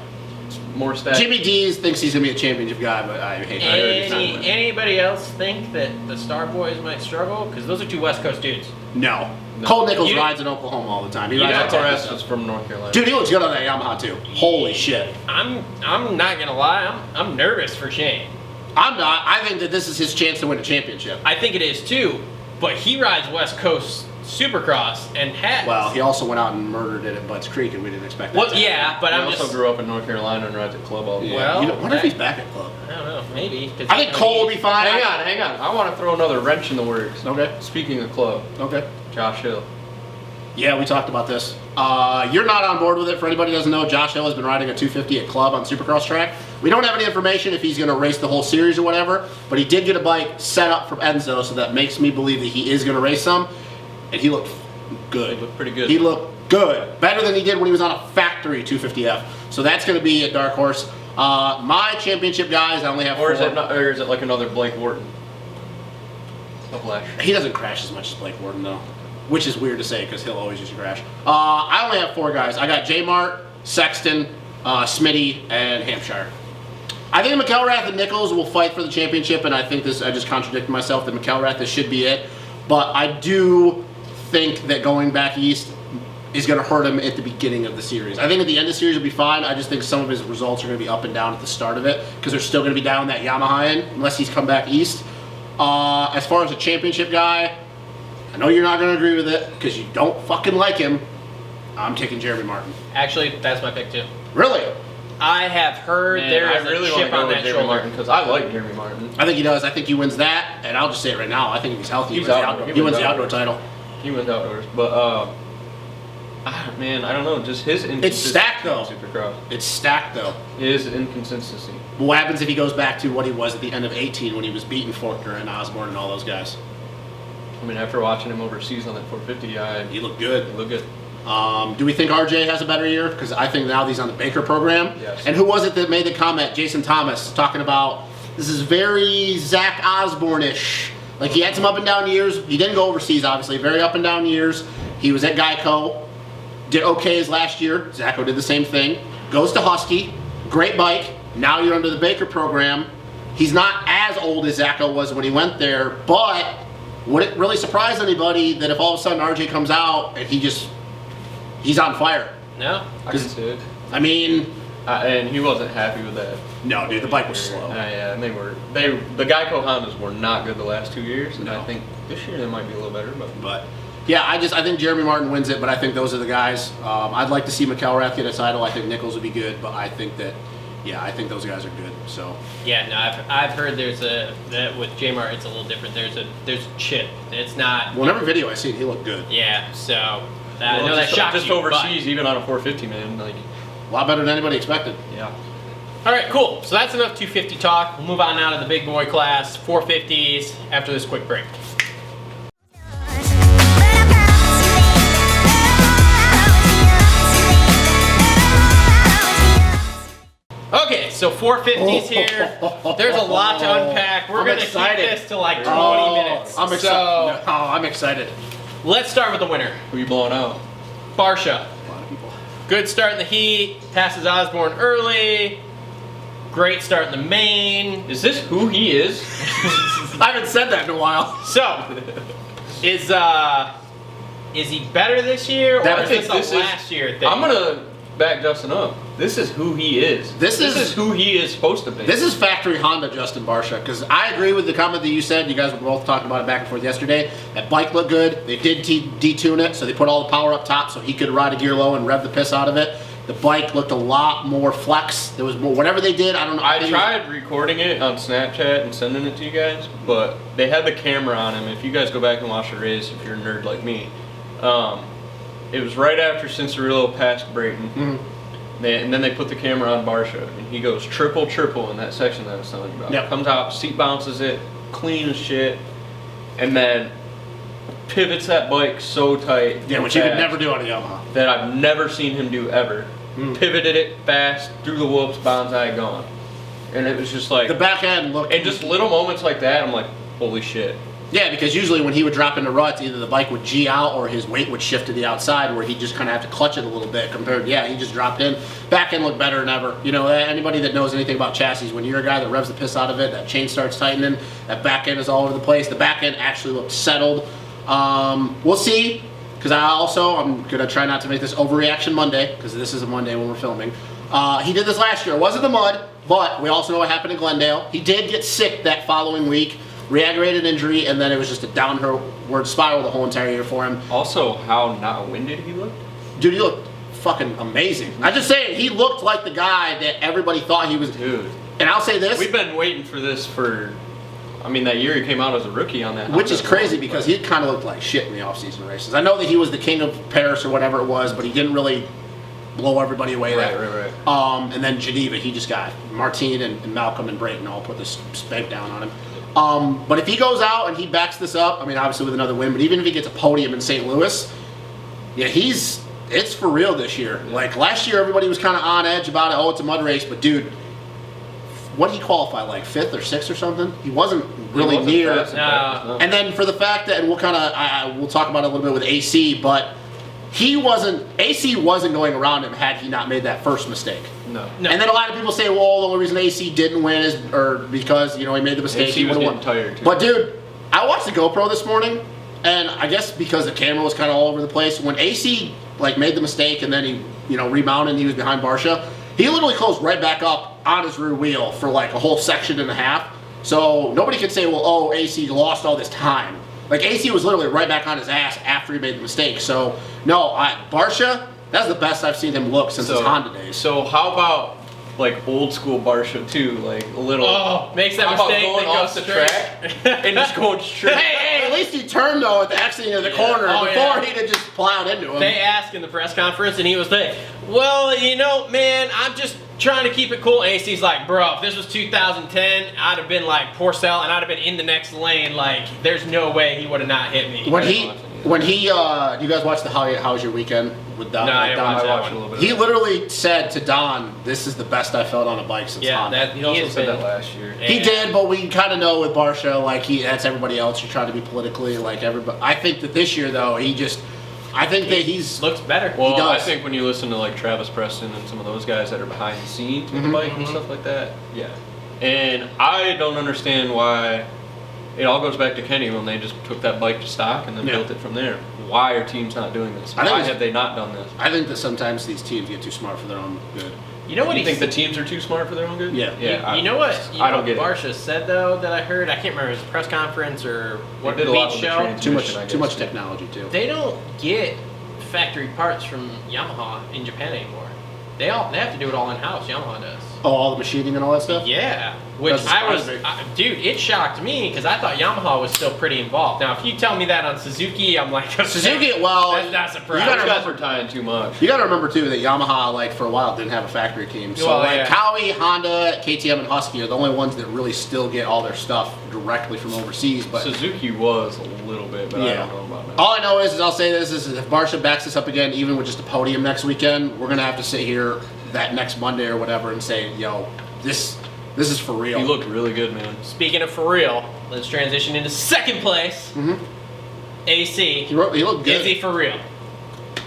More stats. Jimmy D thinks he's gonna be a championship guy, but I hate that. Anybody else think that the Star Boys might struggle? Because those are 2 West Coast dudes. No. No. Cole Nichols You- rides in Oklahoma all the time. He Yeah, rides on Torres Texas was stuff. from North Carolina. Dude, he looks good on that Yamaha too. Holy shit. I'm not gonna lie. I'm nervous for Shane. I'm not. I think that this is his chance to win a championship. I think it is too. But he rides West Coast Supercross and has. Well, he also went out and murdered it at Butts Creek, and we didn't expect that. Well, to happen. yeah, but He I'm also just. grew up in North Carolina and rides at club all the Yeah. time. Well, You know, wonder if he's back at club. I don't know. Maybe. 'cause I he's think gonna Cole will be- be fine. Hang on. I want to throw another wrench in the works. Okay. Speaking of club, Okay. Josh Hill. Yeah, we talked about this. You're not on board with it. For anybody who doesn't know, Josh Hill has been riding a 250 at club on Supercross track. We don't have any information if he's going to race the whole series or whatever, but he did get a bike set up from Enzo, so that makes me believe that he is going to race some, and he looked good. He looked pretty good. He looked good. Better than he did when he was on a factory 250F. So that's going to be a dark horse. My championship guys, I only have 4. Or is it like another Blake Wharton? Of last year. He doesn't crash as much as Blake Wharton, though, which is weird to say because he'll always used to crash. I only have 4 guys. I got J Mart, Sexton, Smitty, and Hampshire. I think McElrath and Nichols will fight for the championship, and I think this, I just contradicted myself that McElrath, this should be it. But I do think that going back east is going to hurt him at the beginning of the series. I think at the end of the series will be fine. I just think some of his results are going to be up and down at the start of it because they're still going to be down that Yamaha end unless he's come back east. As far as a championship guy, I know you're not going to agree with it because you don't fucking like him. I'm taking Jeremy Martin. Actually, that's my pick too. Really? I have heard there I is really a want to chip go on with that Jeremy shoulder. Martin because I like Jeremy Martin. I think he does. I think he wins that, and I'll just say it right now. I think if he's healthy, He's he wins, out. he wins the outdoor title. He went outdoors, but man, I don't know. Just his inconsistency. It's stacked, though. in Supercross. It's stacked, though. His inconsistency. But what happens if he goes back to what he was at the end of 18 when he was beating Faulkner and Osborne and all those guys? I mean, after watching him overseas on that 450, He looked good. he looked good. Do we think RJ has a better year? Because I think now that he's on the Baker program. Yes. And who was it that made the comment? Jason Thomas, talking about this is very Zach Osborne-ish. Like he had some up and down years. He didn't go overseas, obviously. Very up and down years. He was at Geico. Did okay his last year. Zacho did the same thing. Goes to Husky. great bike. Now you're under the Baker program. He's not as old as Zacho was when he went there, but would it really surprise anybody that if all of a sudden RJ comes out and he's on fire? No. I can see it. I mean, And he wasn't happy with that. no, dude, the bike was slow. Yeah, and the Geico Hondas were not good the last 2 years, and No. I think this year they might be a little better. But yeah, I think Jeremy Martin wins it, but I think those are the guys. I'd like to see McElrath get a title. I think Nichols would be good, but I think those guys are good. So Yeah, no, I've heard that with J-Mart it's a little different. There's a chip. It's not. well, every video I seen, he looked good. Yeah, so I Well, know that shocks just you, overseas, even on a 450, man. Like, A lot better than anybody expected. yeah. All right, cool. So that's enough 250 talk. We'll move on now to the big boy class, 450s, after this quick break. Okay, so 450s here. There's a lot to unpack. We're I'm going to keep excited. this to like 20 minutes. I'm excited. So I'm excited. let's start with the winner, Who you blowing out? Barsha. A lot of people. Good start in the heat, passes Osborne early. Great start in the main. Is this who he is? I haven't said that in a while. So, is he better this year, or I is think this a last year thing? I'm gonna back Justin up. This is who he is. This is who he is supposed to be. This is factory Honda Justin Barsha, because I agree with the comment that you said. You guys were both talking about it back and forth yesterday. That bike looked good. They did detune it, so they put all the power up top so he could ride a gear low and rev the piss out of it. The bike looked a lot more flex. There was more, whatever they did, I don't know. I tried recording it on Snapchat and sending it to you guys, but they had the camera on him. If you guys go back and watch the race, if you're a nerd like me, it was right after Cincerillo passed Brayton. Mm-hmm. And then they put the camera on Barsha, and he goes triple in that section that I was telling you about. Yep. Comes out, seat bounces it, clean as shit, and then pivots that bike so tight. Yeah, and which you could fast never do on a Yamaha. that I've never seen him do ever. Pivoted it fast, through the whoops, bonsai, gone. And it was just like, The back end looked. and just little moments like that, I'm like, holy shit. Yeah, because usually when he would drop into ruts, either the bike would G out or his weight would shift to the outside where he'd just kind of have to clutch it a little bit compared, he just dropped in. Back end looked better than ever. You know, anybody that knows anything about chassis, when you're a guy that revs the piss out of it, that chain starts tightening, that back end is all over the place. The back end actually looked settled. We'll see, because I'm going to try not to make this overreaction Monday, because this is a Monday when we're filming. He did this last year. It wasn't the mud, but we also know what happened in Glendale. He did get sick that following week. Re-aggravated injury, and then it was just a downward spiral the whole entire year for him. Also, how not winded he looked. Dude, he looked fucking amazing. I just say he looked like the guy that everybody thought he was. Dude. And I'll say this, We've been waiting for this that year he came out as a rookie on that. which is Honda crazy run, because but- he kind of looked like shit in the off-season races. I know that he was the king of Paris or whatever it was, but he didn't really blow everybody away Right, there. right. And then Geneva, he just got Martine and Malcolm and Brayton all put this spank down on him. But if he goes out and he backs this up, I mean, obviously with another win, but even if he gets a podium in St. Louis, it's for real this year. Like last year, everybody was kind of on edge about it. Oh, it's a mud race, but dude, what did he qualify, like 5th or 6th or something? He wasn't really wasn't near. fast in practice, no. And then for the fact that, and we'll talk about it a little bit with AC, but AC wasn't going around him had he not made that first mistake. No. No. And then a lot of people say, well, the only reason AC didn't win is because he made the mistake. AC was would've getting tired, too. But dude, I watched the GoPro this morning, and I guess because the camera was kind of all over the place, when AC made the mistake and then he rebounded and he was behind Barsha, he literally closed right back up on his rear wheel for a whole section and a half. So nobody could say, well, oh, AC lost all this time. AC was literally right back on his ass after he made the mistake. So no, Barsha, that's the best I've seen him look since his Honda days. So how about old school Barsha too, a little. Oh, makes that how about mistake, going then off goes the straight. track and just going straight. Hey, at least he turned though at the exiting of the corner Oh, before yeah. he'd have just plowed into him. They asked in the press conference, and he was like, well, man, I'm just trying to keep it cool. AC's like, bro, if this was 2010, I'd have been like Porcel, and I'd have been in the next lane. There's no way he would have not hit me. When he, do you guys watch the How Was Your Weekend with Don? No, I didn't watch I that watched a one. little bit. He literally said to Don, "This is the best I felt on a bike since Yeah, Honda." He also has said been- that last year. He did, but we kind of know with Barsha, that's everybody else. You're trying to be politically like everybody. I think that this year though, I think that he's looks better. Well, I does. think when you listen to like Travis Preston and some of those guys that are behind the scenes with the bike and stuff like that, yeah. And I don't understand why. It all goes back to Kenny when they just took that bike to stock and then built it from there. Why are teams not doing this? Why have they not done this? I think that sometimes these teams get too smart for their own good. You know what? You think the teams are too smart for their own good? Yeah. Yeah. You know what? I don't get it. Barsha said though that I heard. I can't remember if it was a press conference or what They did a lot beach with the show. Too much technology too. They don't get factory parts from Yamaha in Japan anymore. They have to do it all in house. Yamaha does. Oh, all the machining and all that stuff. Yeah, which That's dude, it shocked me because I thought Yamaha was still pretty involved. Now, if you tell me that on Suzuki, I'm like, okay, Suzuki, well, that's not surprising. Those guys are tying too much. You got to remember too that Yamaha, like for a while, didn't have a factory team. So Well, like yeah. Cowie, Honda, KTM, and Husky are the only ones that really still get all their stuff directly from overseas. But Suzuki was a little bit, but I don't know about that. all I know is I'll say this is if Barsha backs this up again, even with just a podium next weekend, we're gonna have to sit here that next Monday or whatever and say, yo, this is for real. He looked really good, man. Speaking of for real, let's transition into second place. AC. He looked good. Is he for real?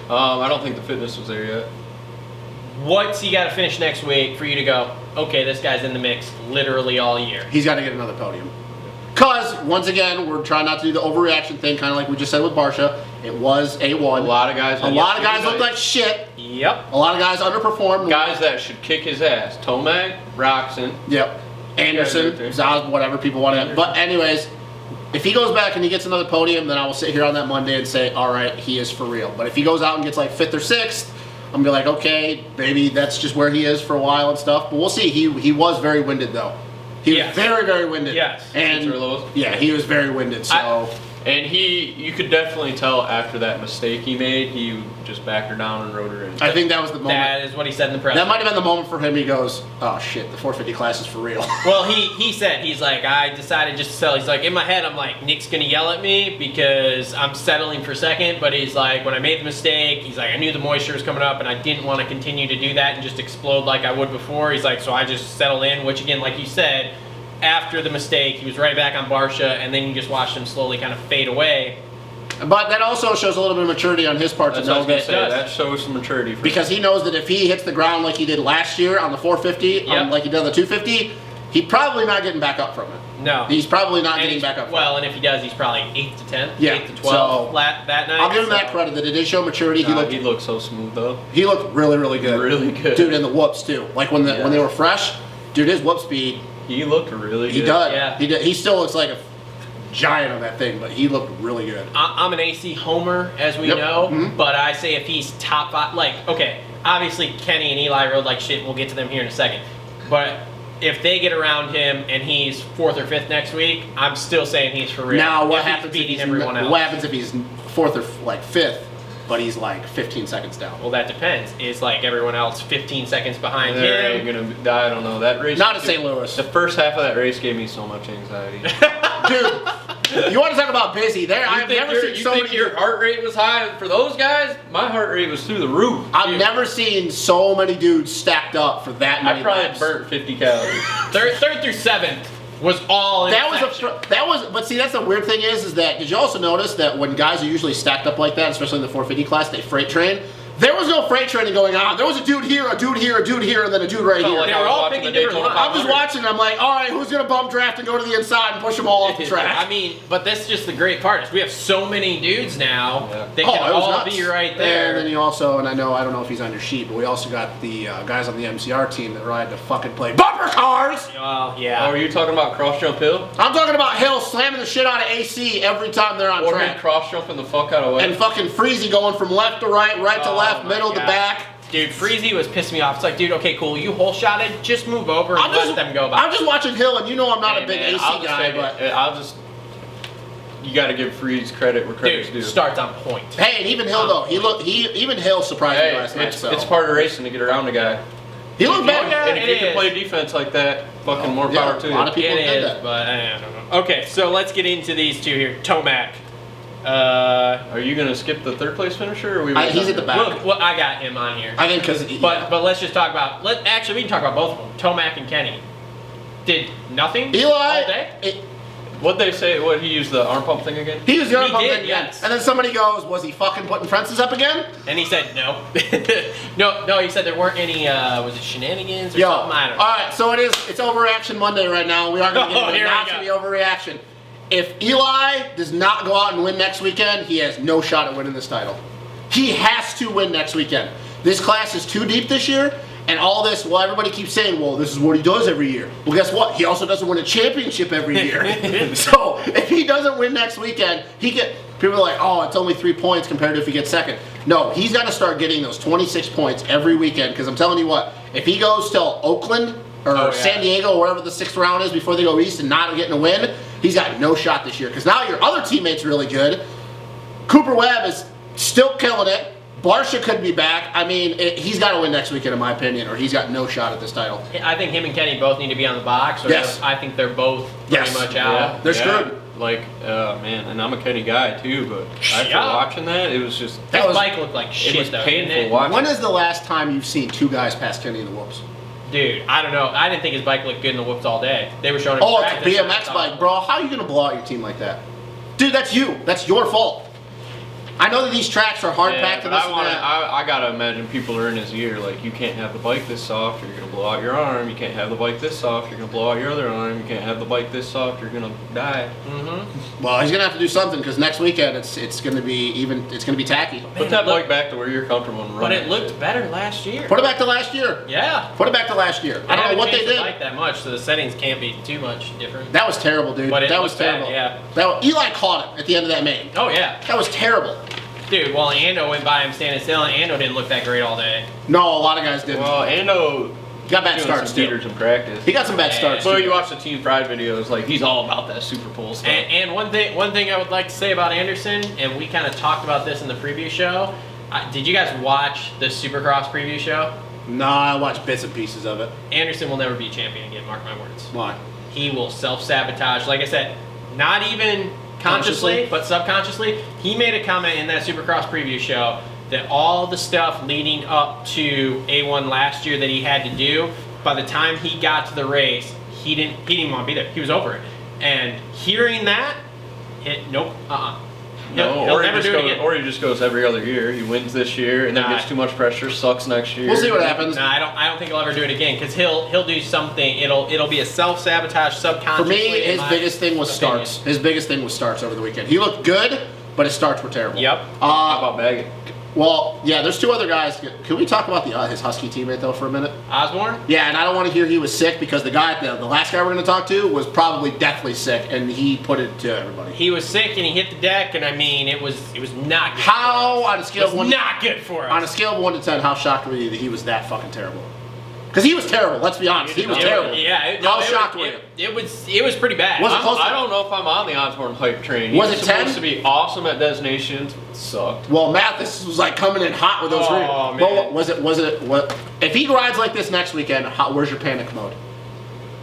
I don't think the fitness was there yet. What's he got to finish next week for you to go, okay, this guy's in the mix literally all year? He's got to get another podium. Because, once again, we're trying not to do the overreaction thing, kind of like we just said with Barsha. It was A1. A lot of guys looked like shit. Yep. A lot of guys underperformed. Guys that should kick his ass. Tomac, Roxon. Yep. Anderson, Yeah, Zaz, whatever people want to. But anyways, if he goes back and he gets another podium, then I will sit here on that Monday and say, all right, he is for real. But if he goes out and gets like 5th or 6th, I'm going to be like, okay, maybe that's just where he is for a while and stuff. But we'll see. He was very winded, though. He was very, very winded. Yes. And yeah, he was very winded. So And you could definitely tell after that mistake he made, he just backed her down and rode her in. I think that was the moment. That is what he said in the press. That might have been the moment for him. He goes, oh shit, the 450 class is for real. Well, he said, he's like, I decided just to sell. He's like, in my head, I'm like, Nick's going to yell at me because I'm settling for second. But he's like, when I made the mistake, he's like, I knew the moisture was coming up and I didn't want to continue to do that and just explode like I would before. He's like, so I just settled in, which again, like you said, after the mistake, he was right back on Barsha, and then you just watched him slowly kind of fade away. But that also shows a little bit of maturity on his part That's to what I know was gonna that. say. That shows some maturity. Because he knows that if he hits the ground like he did last year on the 450, like he did on the 250, he's probably not getting back up from it. No. He's probably not And getting back up from Well, and if he does, he's probably 8th to 10th, Yeah, 8th to 12th so flat that night. I'll give him that credit that it did show maturity. he looked so smooth though. He looked really, really good. Really good. Dude, and the whoops too. Like when they were fresh, dude, his whoop speed. He looked really good. He does. Yeah. He did. He still looks like a giant on that thing, but he looked really good. I'm an AC homer, as we know, but I say if he's top 5, like, okay, obviously Kenny and Eli rode like shit, and we'll get to them here in a second, but if they get around him and he's 4th or 5th next week, I'm still saying he's for real. Now, what If he's happens if beating he's everyone else? What happens if he's 4th or like 5th, but he's like 15 seconds down? Well, that depends. Is like everyone else 15 seconds behind There him? ain't gonna. I don't know. That race. Not at St. Louis. The first half of that race gave me so much anxiety. Dude, you want to talk about busy? I've never seen so many. Your heart rate was high for those guys? My heart rate was through the roof. I've never seen so many dudes stacked up for that many I probably laps. burnt 50 calories. Third through 7th was all in That was, but see, that's the weird thing is that, did you also notice that when guys are usually stacked up like that, especially in the 450 class, they freight train? There was no freight training going on. There was a dude here, a dude here, a dude here, and then a dude right here. They were all picking different lines. I'm just watching and I'm like, all right, who's going to bump draft and go to the inside and push them all off the track? I mean, but that's just the great part is we have so many dudes now. Yeah. They Oh, can it was all nuts. be right And there. then you also, and I don't know if he's on your sheet, but we also got the guys on the MCR team that ride to fucking play bumper cars. Oh, Oh, yeah. are you talking about cross jump hill? I'm talking about Hill slamming the shit out of AC every time they're on Or him track. cross jumping the fuck out of way? And fucking Freezy going from left to right, right to Oh left, my middle to God. back. Dude, Freezy was pissing me off. It's like, dude, okay, cool. You hole shotted. Just move over and let them go by. I'm just watching Hill, and you know I'm not Hey, a big man, AC I'll just guy, take but it. I'll just. You got to give Freeze credit where credit's due. Dude, starts on point. hey, and even Hill though, even Hill surprised me Hey, last night. it's part of racing to get around the guy. He looked better. Yeah, And if it you can is. play defense like that, fucking more Yeah, power to a lot of you. people It did is, that. but I don't know. Okay, so let's get into these two here. Tomac. Are you gonna skip the third place finisher? Or are we? He's at the back. Well, I got him on here. I think because, But let's just talk about. Actually, we can talk about both of them. Tomac and Kenny did nothing all day. What'd they say? What, he used the arm pump thing again? He used the arm He pump did, thing again. yes. And then somebody goes, was he fucking putting fences up again? And he said no. no, he said there weren't any, was it shenanigans or Yo, something? I don't know. alright, so it's Overreaction Monday right now. We are going to Oh, get here into we the overreaction. If Eli does not go out and win next weekend, he has no shot at winning this title. He has to win next weekend. This class is too deep this year, and all this, well, everybody keeps saying, well, this is what he does every year. Well, guess what? He also doesn't win a championship every year. So if he doesn't win next weekend, people are like, oh, it's only 3 points compared to if he gets second. No, he's got to start getting those 26 points every weekend, because I'm telling you what, if he goes till Oakland or San Diego, or wherever the 6th round is before they go east and not getting a win, he's got no shot this year. Because now your other teammate's really good. Cooper Webb is still killing it. Barsha could be back. I mean, he's got to win next weekend, in my opinion, or he's got no shot at this title. I think him and Kenny both need to be on the box. Or Yes. I think they're both pretty much out. They're screwed. Like, man, and I'm a Kenny guy too, but after Yeah. watching that, it was just His bike looked like it shit was though. painful didn't it? watching. When is the last time you've seen two guys pass Kenny in the whoops? Dude, I don't know. I didn't think his bike looked good in the whoops all day. They were showing him Oh, it's a practice. BMX bike, bro. How are you going to blow out your team like that? Dude, that's you. That's your fault. I know that these tracks are hard packed and this and that. I gotta imagine people are in his ear, like, you can't have the bike this soft, you're gonna blow out your arm. You can't have the bike this soft, you're gonna blow out your other arm. You can't have the bike this soft, you're gonna die. Well, he's going to have to do something because next weekend it's going to be tacky. Put that bike back to where you're comfortable and run. But it looked better last year. Put it back to last year. Yeah. Put it back to last year. I don't know what they The did. bike that much, so the settings can't be too much different. That was terrible, dude. But it That was looked bad, terrible. yeah. Eli caught it at the end of that main. Oh yeah, That was terrible. dude. Well, Ando went by him standing still, and Ando didn't look that great all day. No, a lot of guys didn't. Well, Ando He got bad doing starts some too. beaters in practice. He got some bad starts. Well, too. you watch the Team Pride videos, like, he's all about that super pull stuff. And one thing I would like to say about Anderson, and we kind of talked about this in the preview show. Did you guys watch the Supercross preview show? Nah, I watched bits and pieces of it. Anderson will never be champion again. Mark my words. Why? He will self-sabotage. Like I said, not even consciously, but subconsciously. He made a comment in that Supercross preview show that all the stuff leading up to A1 last year that he had to do, by the time he got to the race, he didn't want to be there. He was over it. And hearing that, nope, He'll never do it again. Or he just goes every other year. He wins this year and then gets too much pressure, sucks next year. We'll see what happens. No, I don't think he'll ever do it again because he'll do something. It'll be a self-sabotage For subconsciously. me, his biggest thing was opinion. starts. His biggest thing was starts over the weekend. He looked good, but his starts were terrible. Yep. How about Baggett? Well, yeah, there's two other guys. Can we talk about his Husky teammate, though, for a minute? Osborne? Yeah, and I don't want to hear he was sick because the last guy we're going to talk to was probably deathly sick, and he put it to everybody. He was sick and he hit the deck, and I mean, it was not good. How, on a scale It of was 1 not good for us. on a scale of 1 to 10, how shocked were you that he was that fucking terrible? Because he was terrible. Let's be honest, he was terrible. Yeah. How shocked were you? It was pretty bad. Was it close? I don't know if I'm on the Osborne hype train. He Was it 10? supposed to be awesome at Destinations. Sucked. Well, Mathis was like coming in hot with those Oh, rings. man. But what? If he rides like this next weekend, where's your panic mode?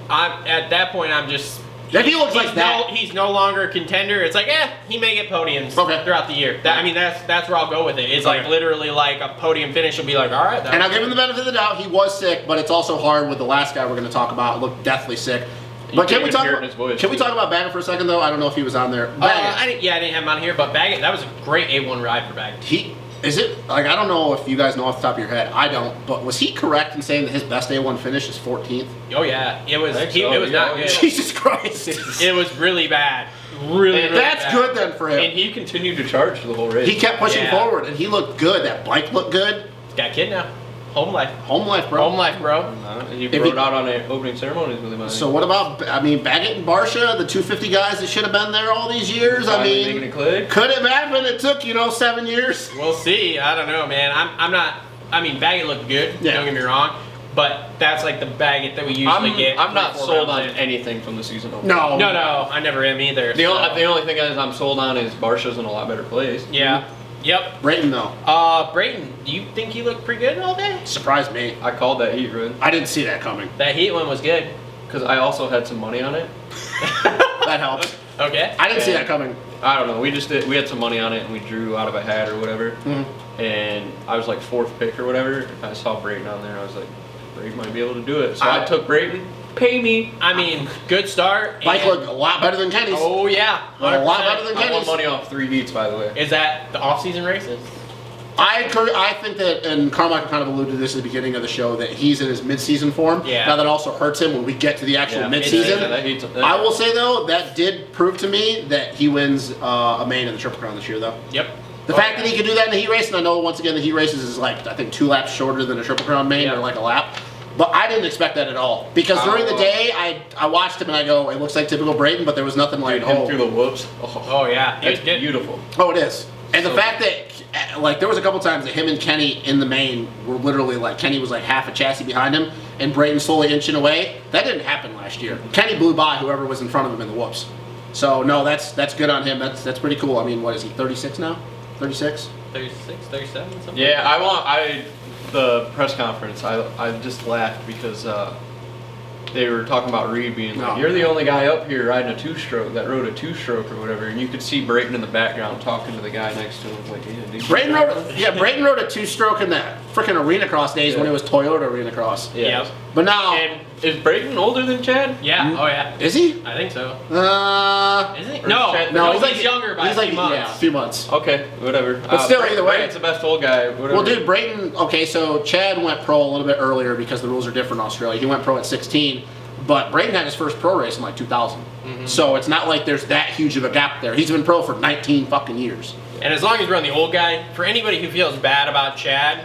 At that point, I'm just. If he looks like that- he's no longer a contender. It's like, he may get podiums throughout the year. That's where I'll go with it. It's like literally like a podium finish will be like, all right. And I'll give him the benefit of the doubt. He was sick, but it's also hard with the last guy we're going to talk about. Looked deathly sick. But can we talk about Baggett for a second, though? I don't know if he was on there. Baggett. I didn't have him on here, but Baggett, that was a great A1 ride for Baggett. I don't know if you guys know off the top of your head. I don't. But was he correct in saying that his best A1 finish is 14th? Oh yeah, it was. so. It was not good. Jesus Christ. It was really bad. Really That's bad. good then for him. And he continued to charge the whole race. He kept pushing Yeah. forward, and he looked good. That bike looked good. Got a kid now. Home life. Home life, bro. Home life, bro. He If rode he- out on the opening ceremonies with him. So what about, Baggett and Barsha, the 250 guys that should have been there all these years? Finally making it click. Could it happen? It took, 7 years. We'll see. I don't know, man. I'm not. I mean, Baggett looked good. Yeah. Don't get me wrong, but that's like the Baggett that we usually get. I'm not 3-4 sold rounds on in. anything from the season opener. No. I never am either. The so. only thing I'm sold on is Barsha's in a lot better place. Yeah. Yep. Brayton, though. Brayton, do you think he looked pretty good all day? Surprised me. I called that heat run I didn't see that coming. That heat one was good. because I also had some money on it. That helps. Okay. I didn't see that coming. I don't know. We had some money on it and we drew out of a hat or whatever. Mm-hmm. And I was like 4th pick or whatever. I saw Brayton on there. I was like, Brayton might be able to do it. So I took Brayton. Pay me. I mean, good start. Bike and- looked a lot better than Kenny's. Oh yeah, A lot 100%. better than I won Kenny's. money off 3 heats, by the way. Is that the off-season races? I think that, and Carmichael kind of alluded to this at the beginning of the show, that he's in his mid-season form. Yeah. Now that also hurts him when we get to the actual Yeah, mid-season. that heat's- I will say though, that did prove to me that he wins a main in the Triple Crown this year though. Yep. The fact that he can do that in the heat race, and I know once again the heat races is like, I think 2 laps shorter than a Triple Crown main, Yeah. or like a lap. But I didn't expect that at all. Because during the day, I watched him and I go, it looks like typical Brayton, but there was nothing like, Dude, him through the whoops. Oh yeah, That's It- beautiful. Oh, it is. And the So- fact that, like, there was a couple times that him and Kenny in the main were literally like, Kenny was like half a chassis behind him, and Brayton slowly inching away. That didn't happen last year. Kenny blew by whoever was in front of him in the whoops. So no, that's good on him. That's pretty cool. I mean, what is he? 36 now? 36? 36, 37, something. Yeah, the press conference, I just laughed because they were talking about Reed being like, No. you're the only guy up here riding a 2-stroke that rode a 2-stroke or whatever, and you could see Brayton in the background talking to the guy next to him. Like, yeah, dude. Brayton rode a 2-stroke in that freaking Arena Cross days when it was Toyota Arena Cross. Yeah. Yep. But now, And is Brayton older than Chad? Yeah. Oh yeah. is he? I think so. Isn't Is he? Or No. Chad- No. he's He's, like younger by he's a like few months. yeah, a few months. Okay, whatever. But still, either way. Brayton's the best old guy. Whatever. Well, dude, Brayton. Okay, so Chad went pro a little bit earlier because the rules are different in Australia. He went pro at 16, but Brayton had his first pro race in like 2000. So it's not like there's that huge of a gap there. He's been pro for 19 fucking years. And as long as we're on the old guy, for anybody who feels bad about Chad,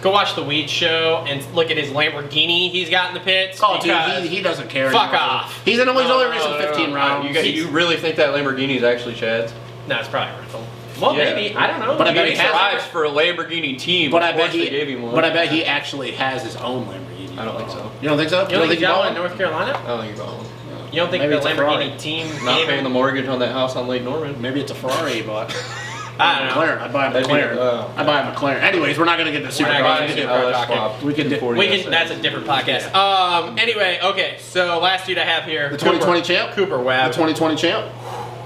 go watch the Weed Show and look at his Lamborghini he's got in the pits. Oh, because dude, he doesn't care. Fuck anymore. off. He's only No, racing 15 rounds. You really think that Lamborghini is actually Chad's? No, it's probably a rental. Well, Yeah. maybe. I don't know. But I bet He he has- drives for a Lamborghini team. But I Of bet course they gave him one. But I bet he actually has his own Lamborghini. I don't think so. You don't think so? You don't think he got bought one in North Carolina? I don't think he bought one. You don't think Maybe the it's a Lamborghini Ferrari. team Not gave paying him? the mortgage on that house on Lake Norman. Maybe it's a Ferrari he bought. I don't know. McLaren. I'd buy a That'd be- McLaren. I'd buy a McLaren. Anyways, we're not gonna get into We're not Supercross. gonna We get can- into- let's swap. We can do- 240 We can. SN. That's a different podcast. Anyway, okay. So last dude I have here, The 2020 champ? Cooper The Webb. 2020 champ.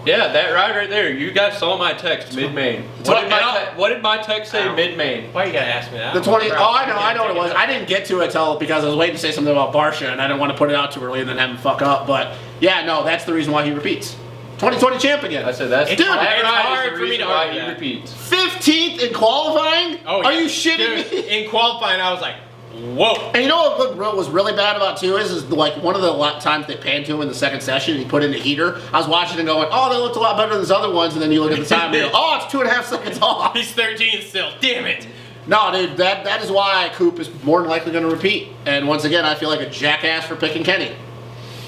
Yeah, that ride right there. You guys saw my text mid-main. What did my text say Ow. mid-main? Why you gotta ask me that? The 20. Bro, Oh, I know what it take was. I didn't get to it till because I was waiting to say something about Barsha, and I didn't want to put it out too early and then have him fuck up. But yeah, no, that's the reason why he repeats. 2020 champ again. I said that's It's that hard- it's ride is hard the for me reason to why argue he that. repeats. 15th in qualifying? Oh, Are yeah. you shitting Dude, me? in qualifying, I was like, whoa. And you know what was really bad about too is like one of the times they panned to him in the second session, he put in the heater. I was watching and going, oh, they looked a lot better than those other ones. And then you look at the time and you go, oh, it's 2.5 seconds off. He's 13 still. Damn it. No, dude, that is why Coop is more than likely going to repeat. And once again, I feel like a jackass for picking Kenny.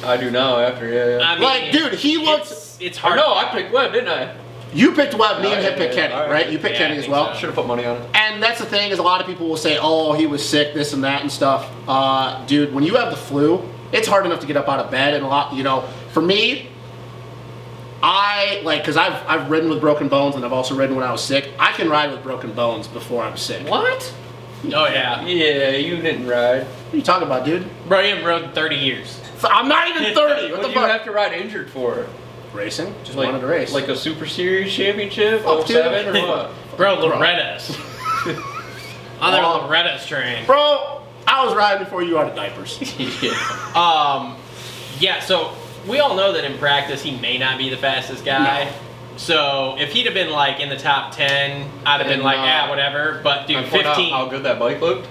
I do now after, yeah. I mean, Like, dude, he looks. It's Or hard. no, I picked Webb, didn't I? You picked Webb, me and Oh, him picked yeah, Kenny, all right. right? You picked Yeah, Kenny I as think well. so. Should have put money on it. And that's the thing is a lot of people will say, oh, he was sick, this and that and stuff. Dude, when you have the flu, it's hard enough to get up out of bed and a lot, for me, because I've ridden with broken bones and I've also ridden when I was sick. I can ride with broken bones before I'm sick. What What? Oh, yeah. Yeah, you didn't ride. are you talking about, dude? Bro, you haven't rode in 30 years. I'm not even 30. What What the do you fuck? have to ride injured for? Racing? Just wanted to race. Like a Super Series championship? Fuck, dude. 07 or what? Bro, Loretta's. On their Well- Loretta's train. Bro, I was riding before you out of diapers. Yeah. Yeah, so we all know that in practice he may not be the fastest guy. So if he'd have been like in the top 10, I'd have been like, whatever. But dude, I point out 15. how good that bike looked.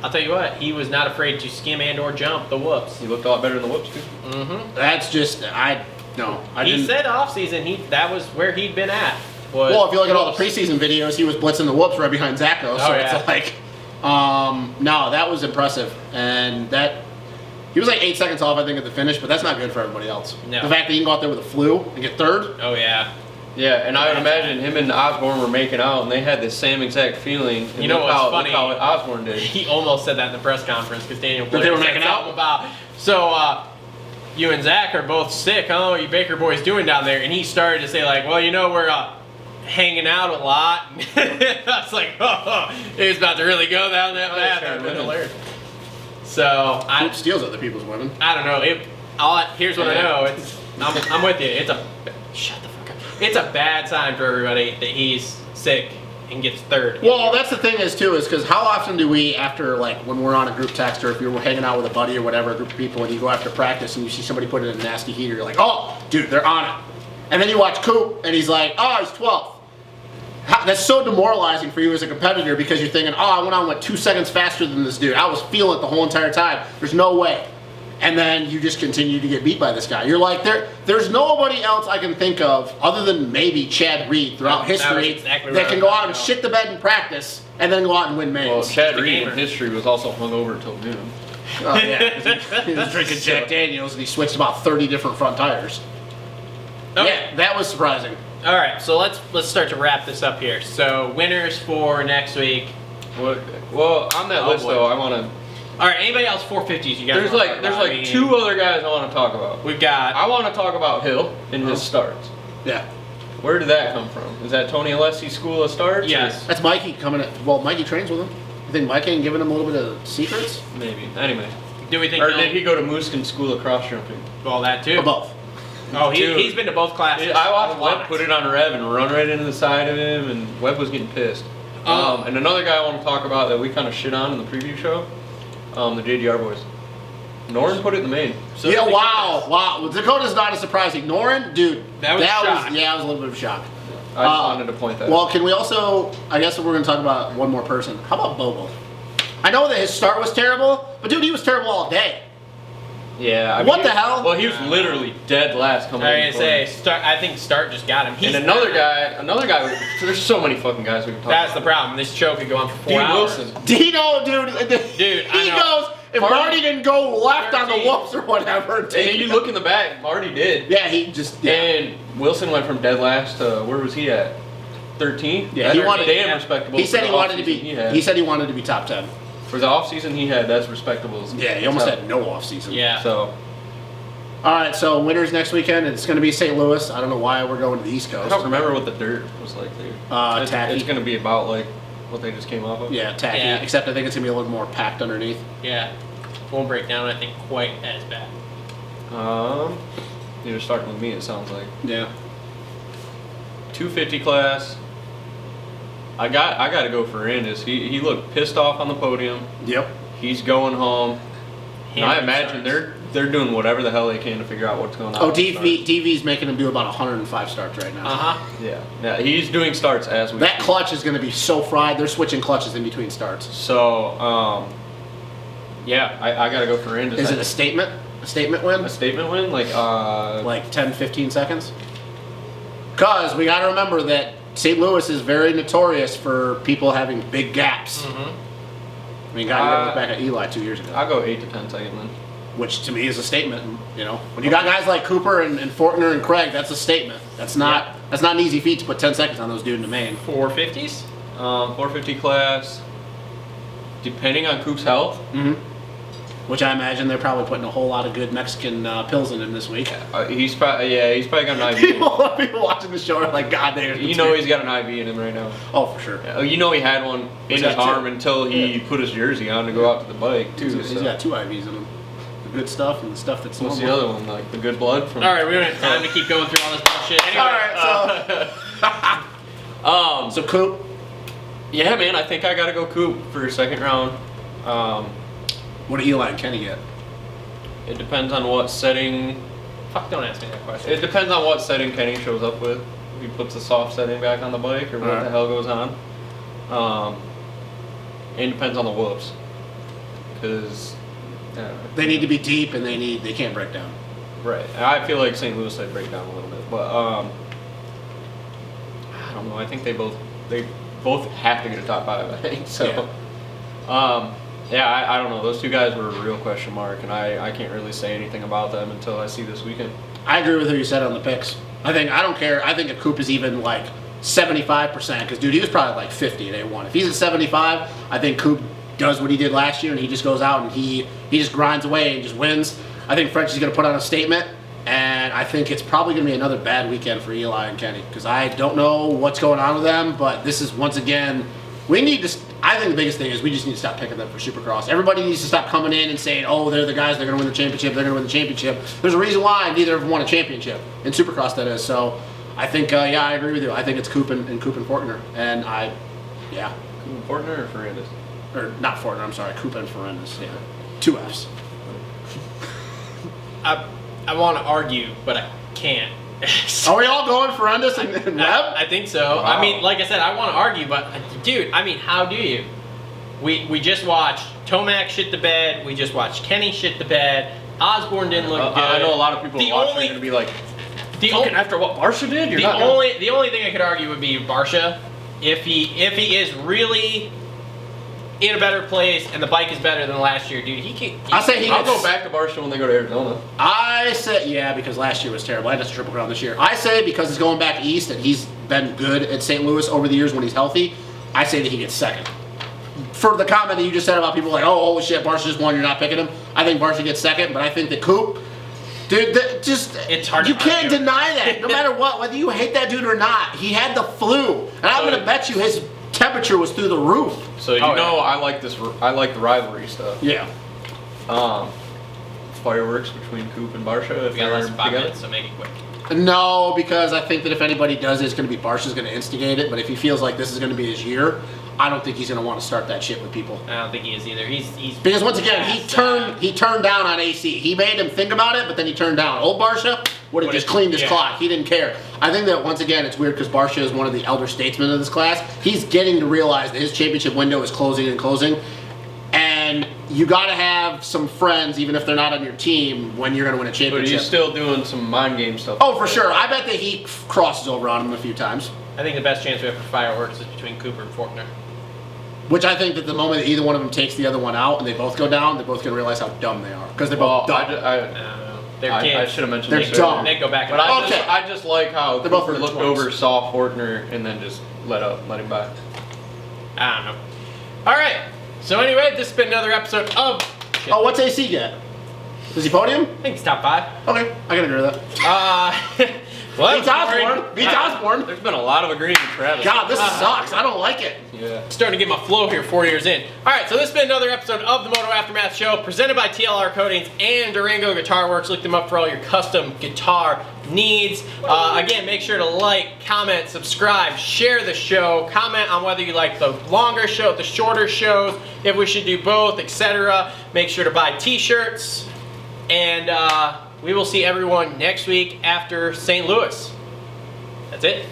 I'll tell you what, he was not afraid to skim and or jump the whoops. He looked a lot better than the whoops, too. That's just, I He didn't. said off season that was where he'd been at. Was Well, if you look at all the preseason videos, he was blitzing the whoops right behind Zacho. So yeah. it's like, no, that was impressive. And he was like 8 seconds off, I think, at the finish, but that's not good for everybody else. No. The fact that he can go out there with a flu and get third, Oh yeah. Yeah, and I would imagine him and Osborne were making out, and they had the same exact feeling. And You know look what's how, funny? Look how Osborne did. He almost said that in the press conference because Daniel That Blair they were said making out? something about. So you and Zach are both sick. Huh? What are you Baker boys doing down there? And he started to say like, well, we're hanging out a lot. I was like, he's about to really go down that path. So Coop steals other people's women. I don't know. Here's what I know. I'm with you. Shut the fuck up. It's a bad sign for everybody that he's sick and gets third. Well, that's the thing is because how often do we, after like when we're on a group text or if you're hanging out with a buddy or whatever, a group of people, and you go after practice and you see somebody put in a nasty heater, you're like, oh, dude, they're on it. And then you watch Coop and he's like, oh, he's 12th. That's so demoralizing for you as a competitor because you're thinking, oh, I went 2 seconds faster than this dude. I was feeling it the whole entire time. There's no way. And then you just continue to get beat by this guy. You're like, there's nobody else I can think of other than maybe Chad Reed throughout history that can go out and shit the bed in practice and then go out and win mains. Well, Chad Reed in history was also hungover till noon. Oh, yeah. He was drinking Jack Daniels and he switched about 30 different front tires. Okay. Yeah, that was surprising. All right, so let's start to wrap this up here. So winners for next week. Well, on that list though, I want to. All right, anybody else 450s? You guys? There's like two other guys I want to talk about. We've got. I want to talk about Hill and his starts. Yeah. Where did that come from? Is that Tony Alessi's school of starts? Yes. That's Mikey coming in. Well, Mikey trains with him. You think Mikey ain't giving him a little bit of secrets? Maybe. Anyway. Do we think? Or did he go to Mooskin School of Cross Jumping? Well, that too. Or both. Oh, he's been to both classes. I watched Webb put it on Rev and run right into the side of him, and Webb was getting pissed. And another guy I want to talk about that we kind of shit on in the preview show, the JDR boys. Norin put it in the main. So yeah, wow. Well, Dakota's not as surprising. Norin, dude, that was a little bit of a shock. I just wanted to point that out. Well, can we also, I guess we're going to talk about one more person. How about Bogle? I know that his start was terrible, but dude, he was terrible all day. Yeah. What the hell? Well, he was literally dead last coming in. I think Start just got him. And another guy. There's so many fucking guys we can talk about. That's the problem. This show could go on for 4 Dean hours. Wilson. Dino, dude. Dude, he goes. If Marty didn't go left on the whoops or whatever, and then you look in the back, Marty did. Yeah, he just. Yeah. And Wilson went from dead last to where was he at? 13. Yeah, he wanted damn respectable. He said he wanted to be. He said he wanted to be top 10. For the off season he had, that's respectable. Yeah, he almost had no off season. Yeah. So. All right, so winners next weekend. It's going to be St. Louis. I don't know why we're going to the East Coast. I don't remember what the dirt was like there. Tacky. It's going to be about like what they just came off of. Yeah, tacky. Yeah. Except I think it's going to be a little more packed underneath. Yeah. Won't break down, I think, quite as bad. You're starting with me, it sounds like. Yeah. 250 class. I got to go for Randis. He looked pissed off on the podium. Yep. He's going home. And I imagine they're doing whatever the hell they can to figure out what's going on. Oh, DV's making him do about 105 starts right now. Yeah, he's doing starts as we That speak. clutch is going to be so fried. They're switching clutches in between starts. So, yeah, I got to go for Randis. Is it a statement? A statement win? A statement win? Like 10, 15 seconds? Because we got to remember that St. Louis is very notorious for people having big gaps. Mm-hmm. I mean, God, you look back at Eli 2 years ago. I'll go 8 to 10 second win. Which to me is a statement. You know, when you got guys like Cooper and Fortner and Craig, that's a statement. That's not an easy feat to put 10 seconds on those dudes in the main. 450s? 450 class, depending on Coop's health. Mm-hmm. Which I imagine they're probably putting a whole lot of good Mexican pills in him this week. He's probably got an IV. People watching the show are like, God, he's got an IV in him right now. Oh, for sure. Yeah, he had one in his arm until he put his jersey on to go out to the bike too. He's got 2 IVs in him. The good stuff and the stuff that's What's normal. the other one? Like the good blood from. All right, we don't have time to keep going through all this bullshit. Anyway, All right, so Coop. Yeah, man, I think I got to go Coop for second round. What do Eli and Kenny get? It depends on what setting. fuck, don't ask me that question. It depends on what setting Kenny shows up with. If he puts the soft setting back on the bike or what the hell goes on. And it depends on the whoops. Because they need to be deep and they can't break down. Right. I feel like St. Louis might break down a little bit, but I don't know. I think they both have to get a top 5. I think so. Yeah. I don't know. Those two guys were a real question mark, and I can't really say anything about them until I see this weekend. I agree with who you said on the picks. I don't care. I think if Coop is even like 75%, because dude, he was probably like 50 at A1. If he's at 75, I think Coop does what he did last year, and he just goes out and he just grinds away and just wins. I think Frenchie's going to put on a statement, and I think it's probably going to be another bad weekend for Eli and Kenny, because I don't know what's going on with them, but this is once again, I think the biggest thing is we just need to stop picking them for Supercross. Everybody needs to stop coming in and saying, oh, they're the guys, they're going to win the championship, There's a reason why neither of them won a championship, in Supercross that is. So I think, I agree with you. I think it's Coop and Fortner, and Yeah. Fortner or Ferrandis? Or not Fortner, I'm sorry, Coupe and Ferrandis. Yeah. 2 Fs. I want to argue, but I can't. Are we all going Ferrandis and Webb? I think so. Wow. I mean, like I said, I want to argue, but dude, I mean, how do you? We just watched Tomac shit the bed. We just watched Kenny shit the bed. Osborne didn't look good. I know a lot of people The watching only- are going to be like, The fucking only, after what Barsha did? You're the not only thing I could argue would be Barsha. If he is really in a better place and the bike is better than last year, dude, he can. I say he I'll gets- go back to Barsha when they go to Arizona. I say, yeah, because last year was terrible. I had to Triple Crown this year. I say because he's going back east and he's been good at St. Louis over the years when he's healthy, I say that he gets second. For the comment that you just said about people like, oh, holy shit, Barsha just won, you're not picking him. I think Barsha gets second, but I think that Coupe, dude, It's hard to You can't argue. deny that. No matter what, whether you hate that dude or not, he had the flu. And I'm going to bet you his temperature was through the roof. So I like this. I like the rivalry stuff. Yeah. Fireworks between Coupe and Barsha. If We got they're less than 5 together. minutes, so make it quick. No, because I think that if anybody does it, it's going to be Barsha's going to instigate it. But if he feels like this is going to be his year, I don't think he's going to want to start that shit with people. I don't think he is either. He's Because once again, he turned down on AC. He made him think about it, but then he turned down. Old Barsha would have just cleaned his clock. He didn't care. I think that once again, it's weird because Barsha is one of the elder statesmen of this class. He's getting to realize that his championship window is closing and closing. And you got to have some friends, even if they're not on your team, when you're going to win a But championship. he's still doing some mind game stuff. Oh, for sure. I bet that he crosses over on him a few times. I think the best chance we have for fireworks is between Cooper and Faulkner. Which I think that the moment that either one of them takes the other one out and they both go down, they're both going to realize how dumb they are. Because they're both dumb. They're I kids. should have mentioned They're this dumb. earlier. They go back and But Okay. I just like how They're both Cooper in their looked 20s. over, saw Fortner, and then just let him by. I don't know. All right. So anyway, this has been another episode of. Oh, what's AC get? Does he podium? I think it's top 5. Okay, I can agree with that. Well, Beats Osborne. Beats Osborne. There's been a lot of agreeing with Travis. God, this sucks. I don't like it. Yeah. Starting to get my flow here 4 years in. All right, so this has been another episode of the Moto Aftermath Show, presented by TLR Coatings and Durango Guitar Works. Look them up for all your custom guitar needs. Again, make sure to like, comment, subscribe, share the show, comment on whether you like the longer show, the shorter shows, if we should do both, etc. Make sure to buy t-shirts, and we will see everyone next week after St. Louis. That's it.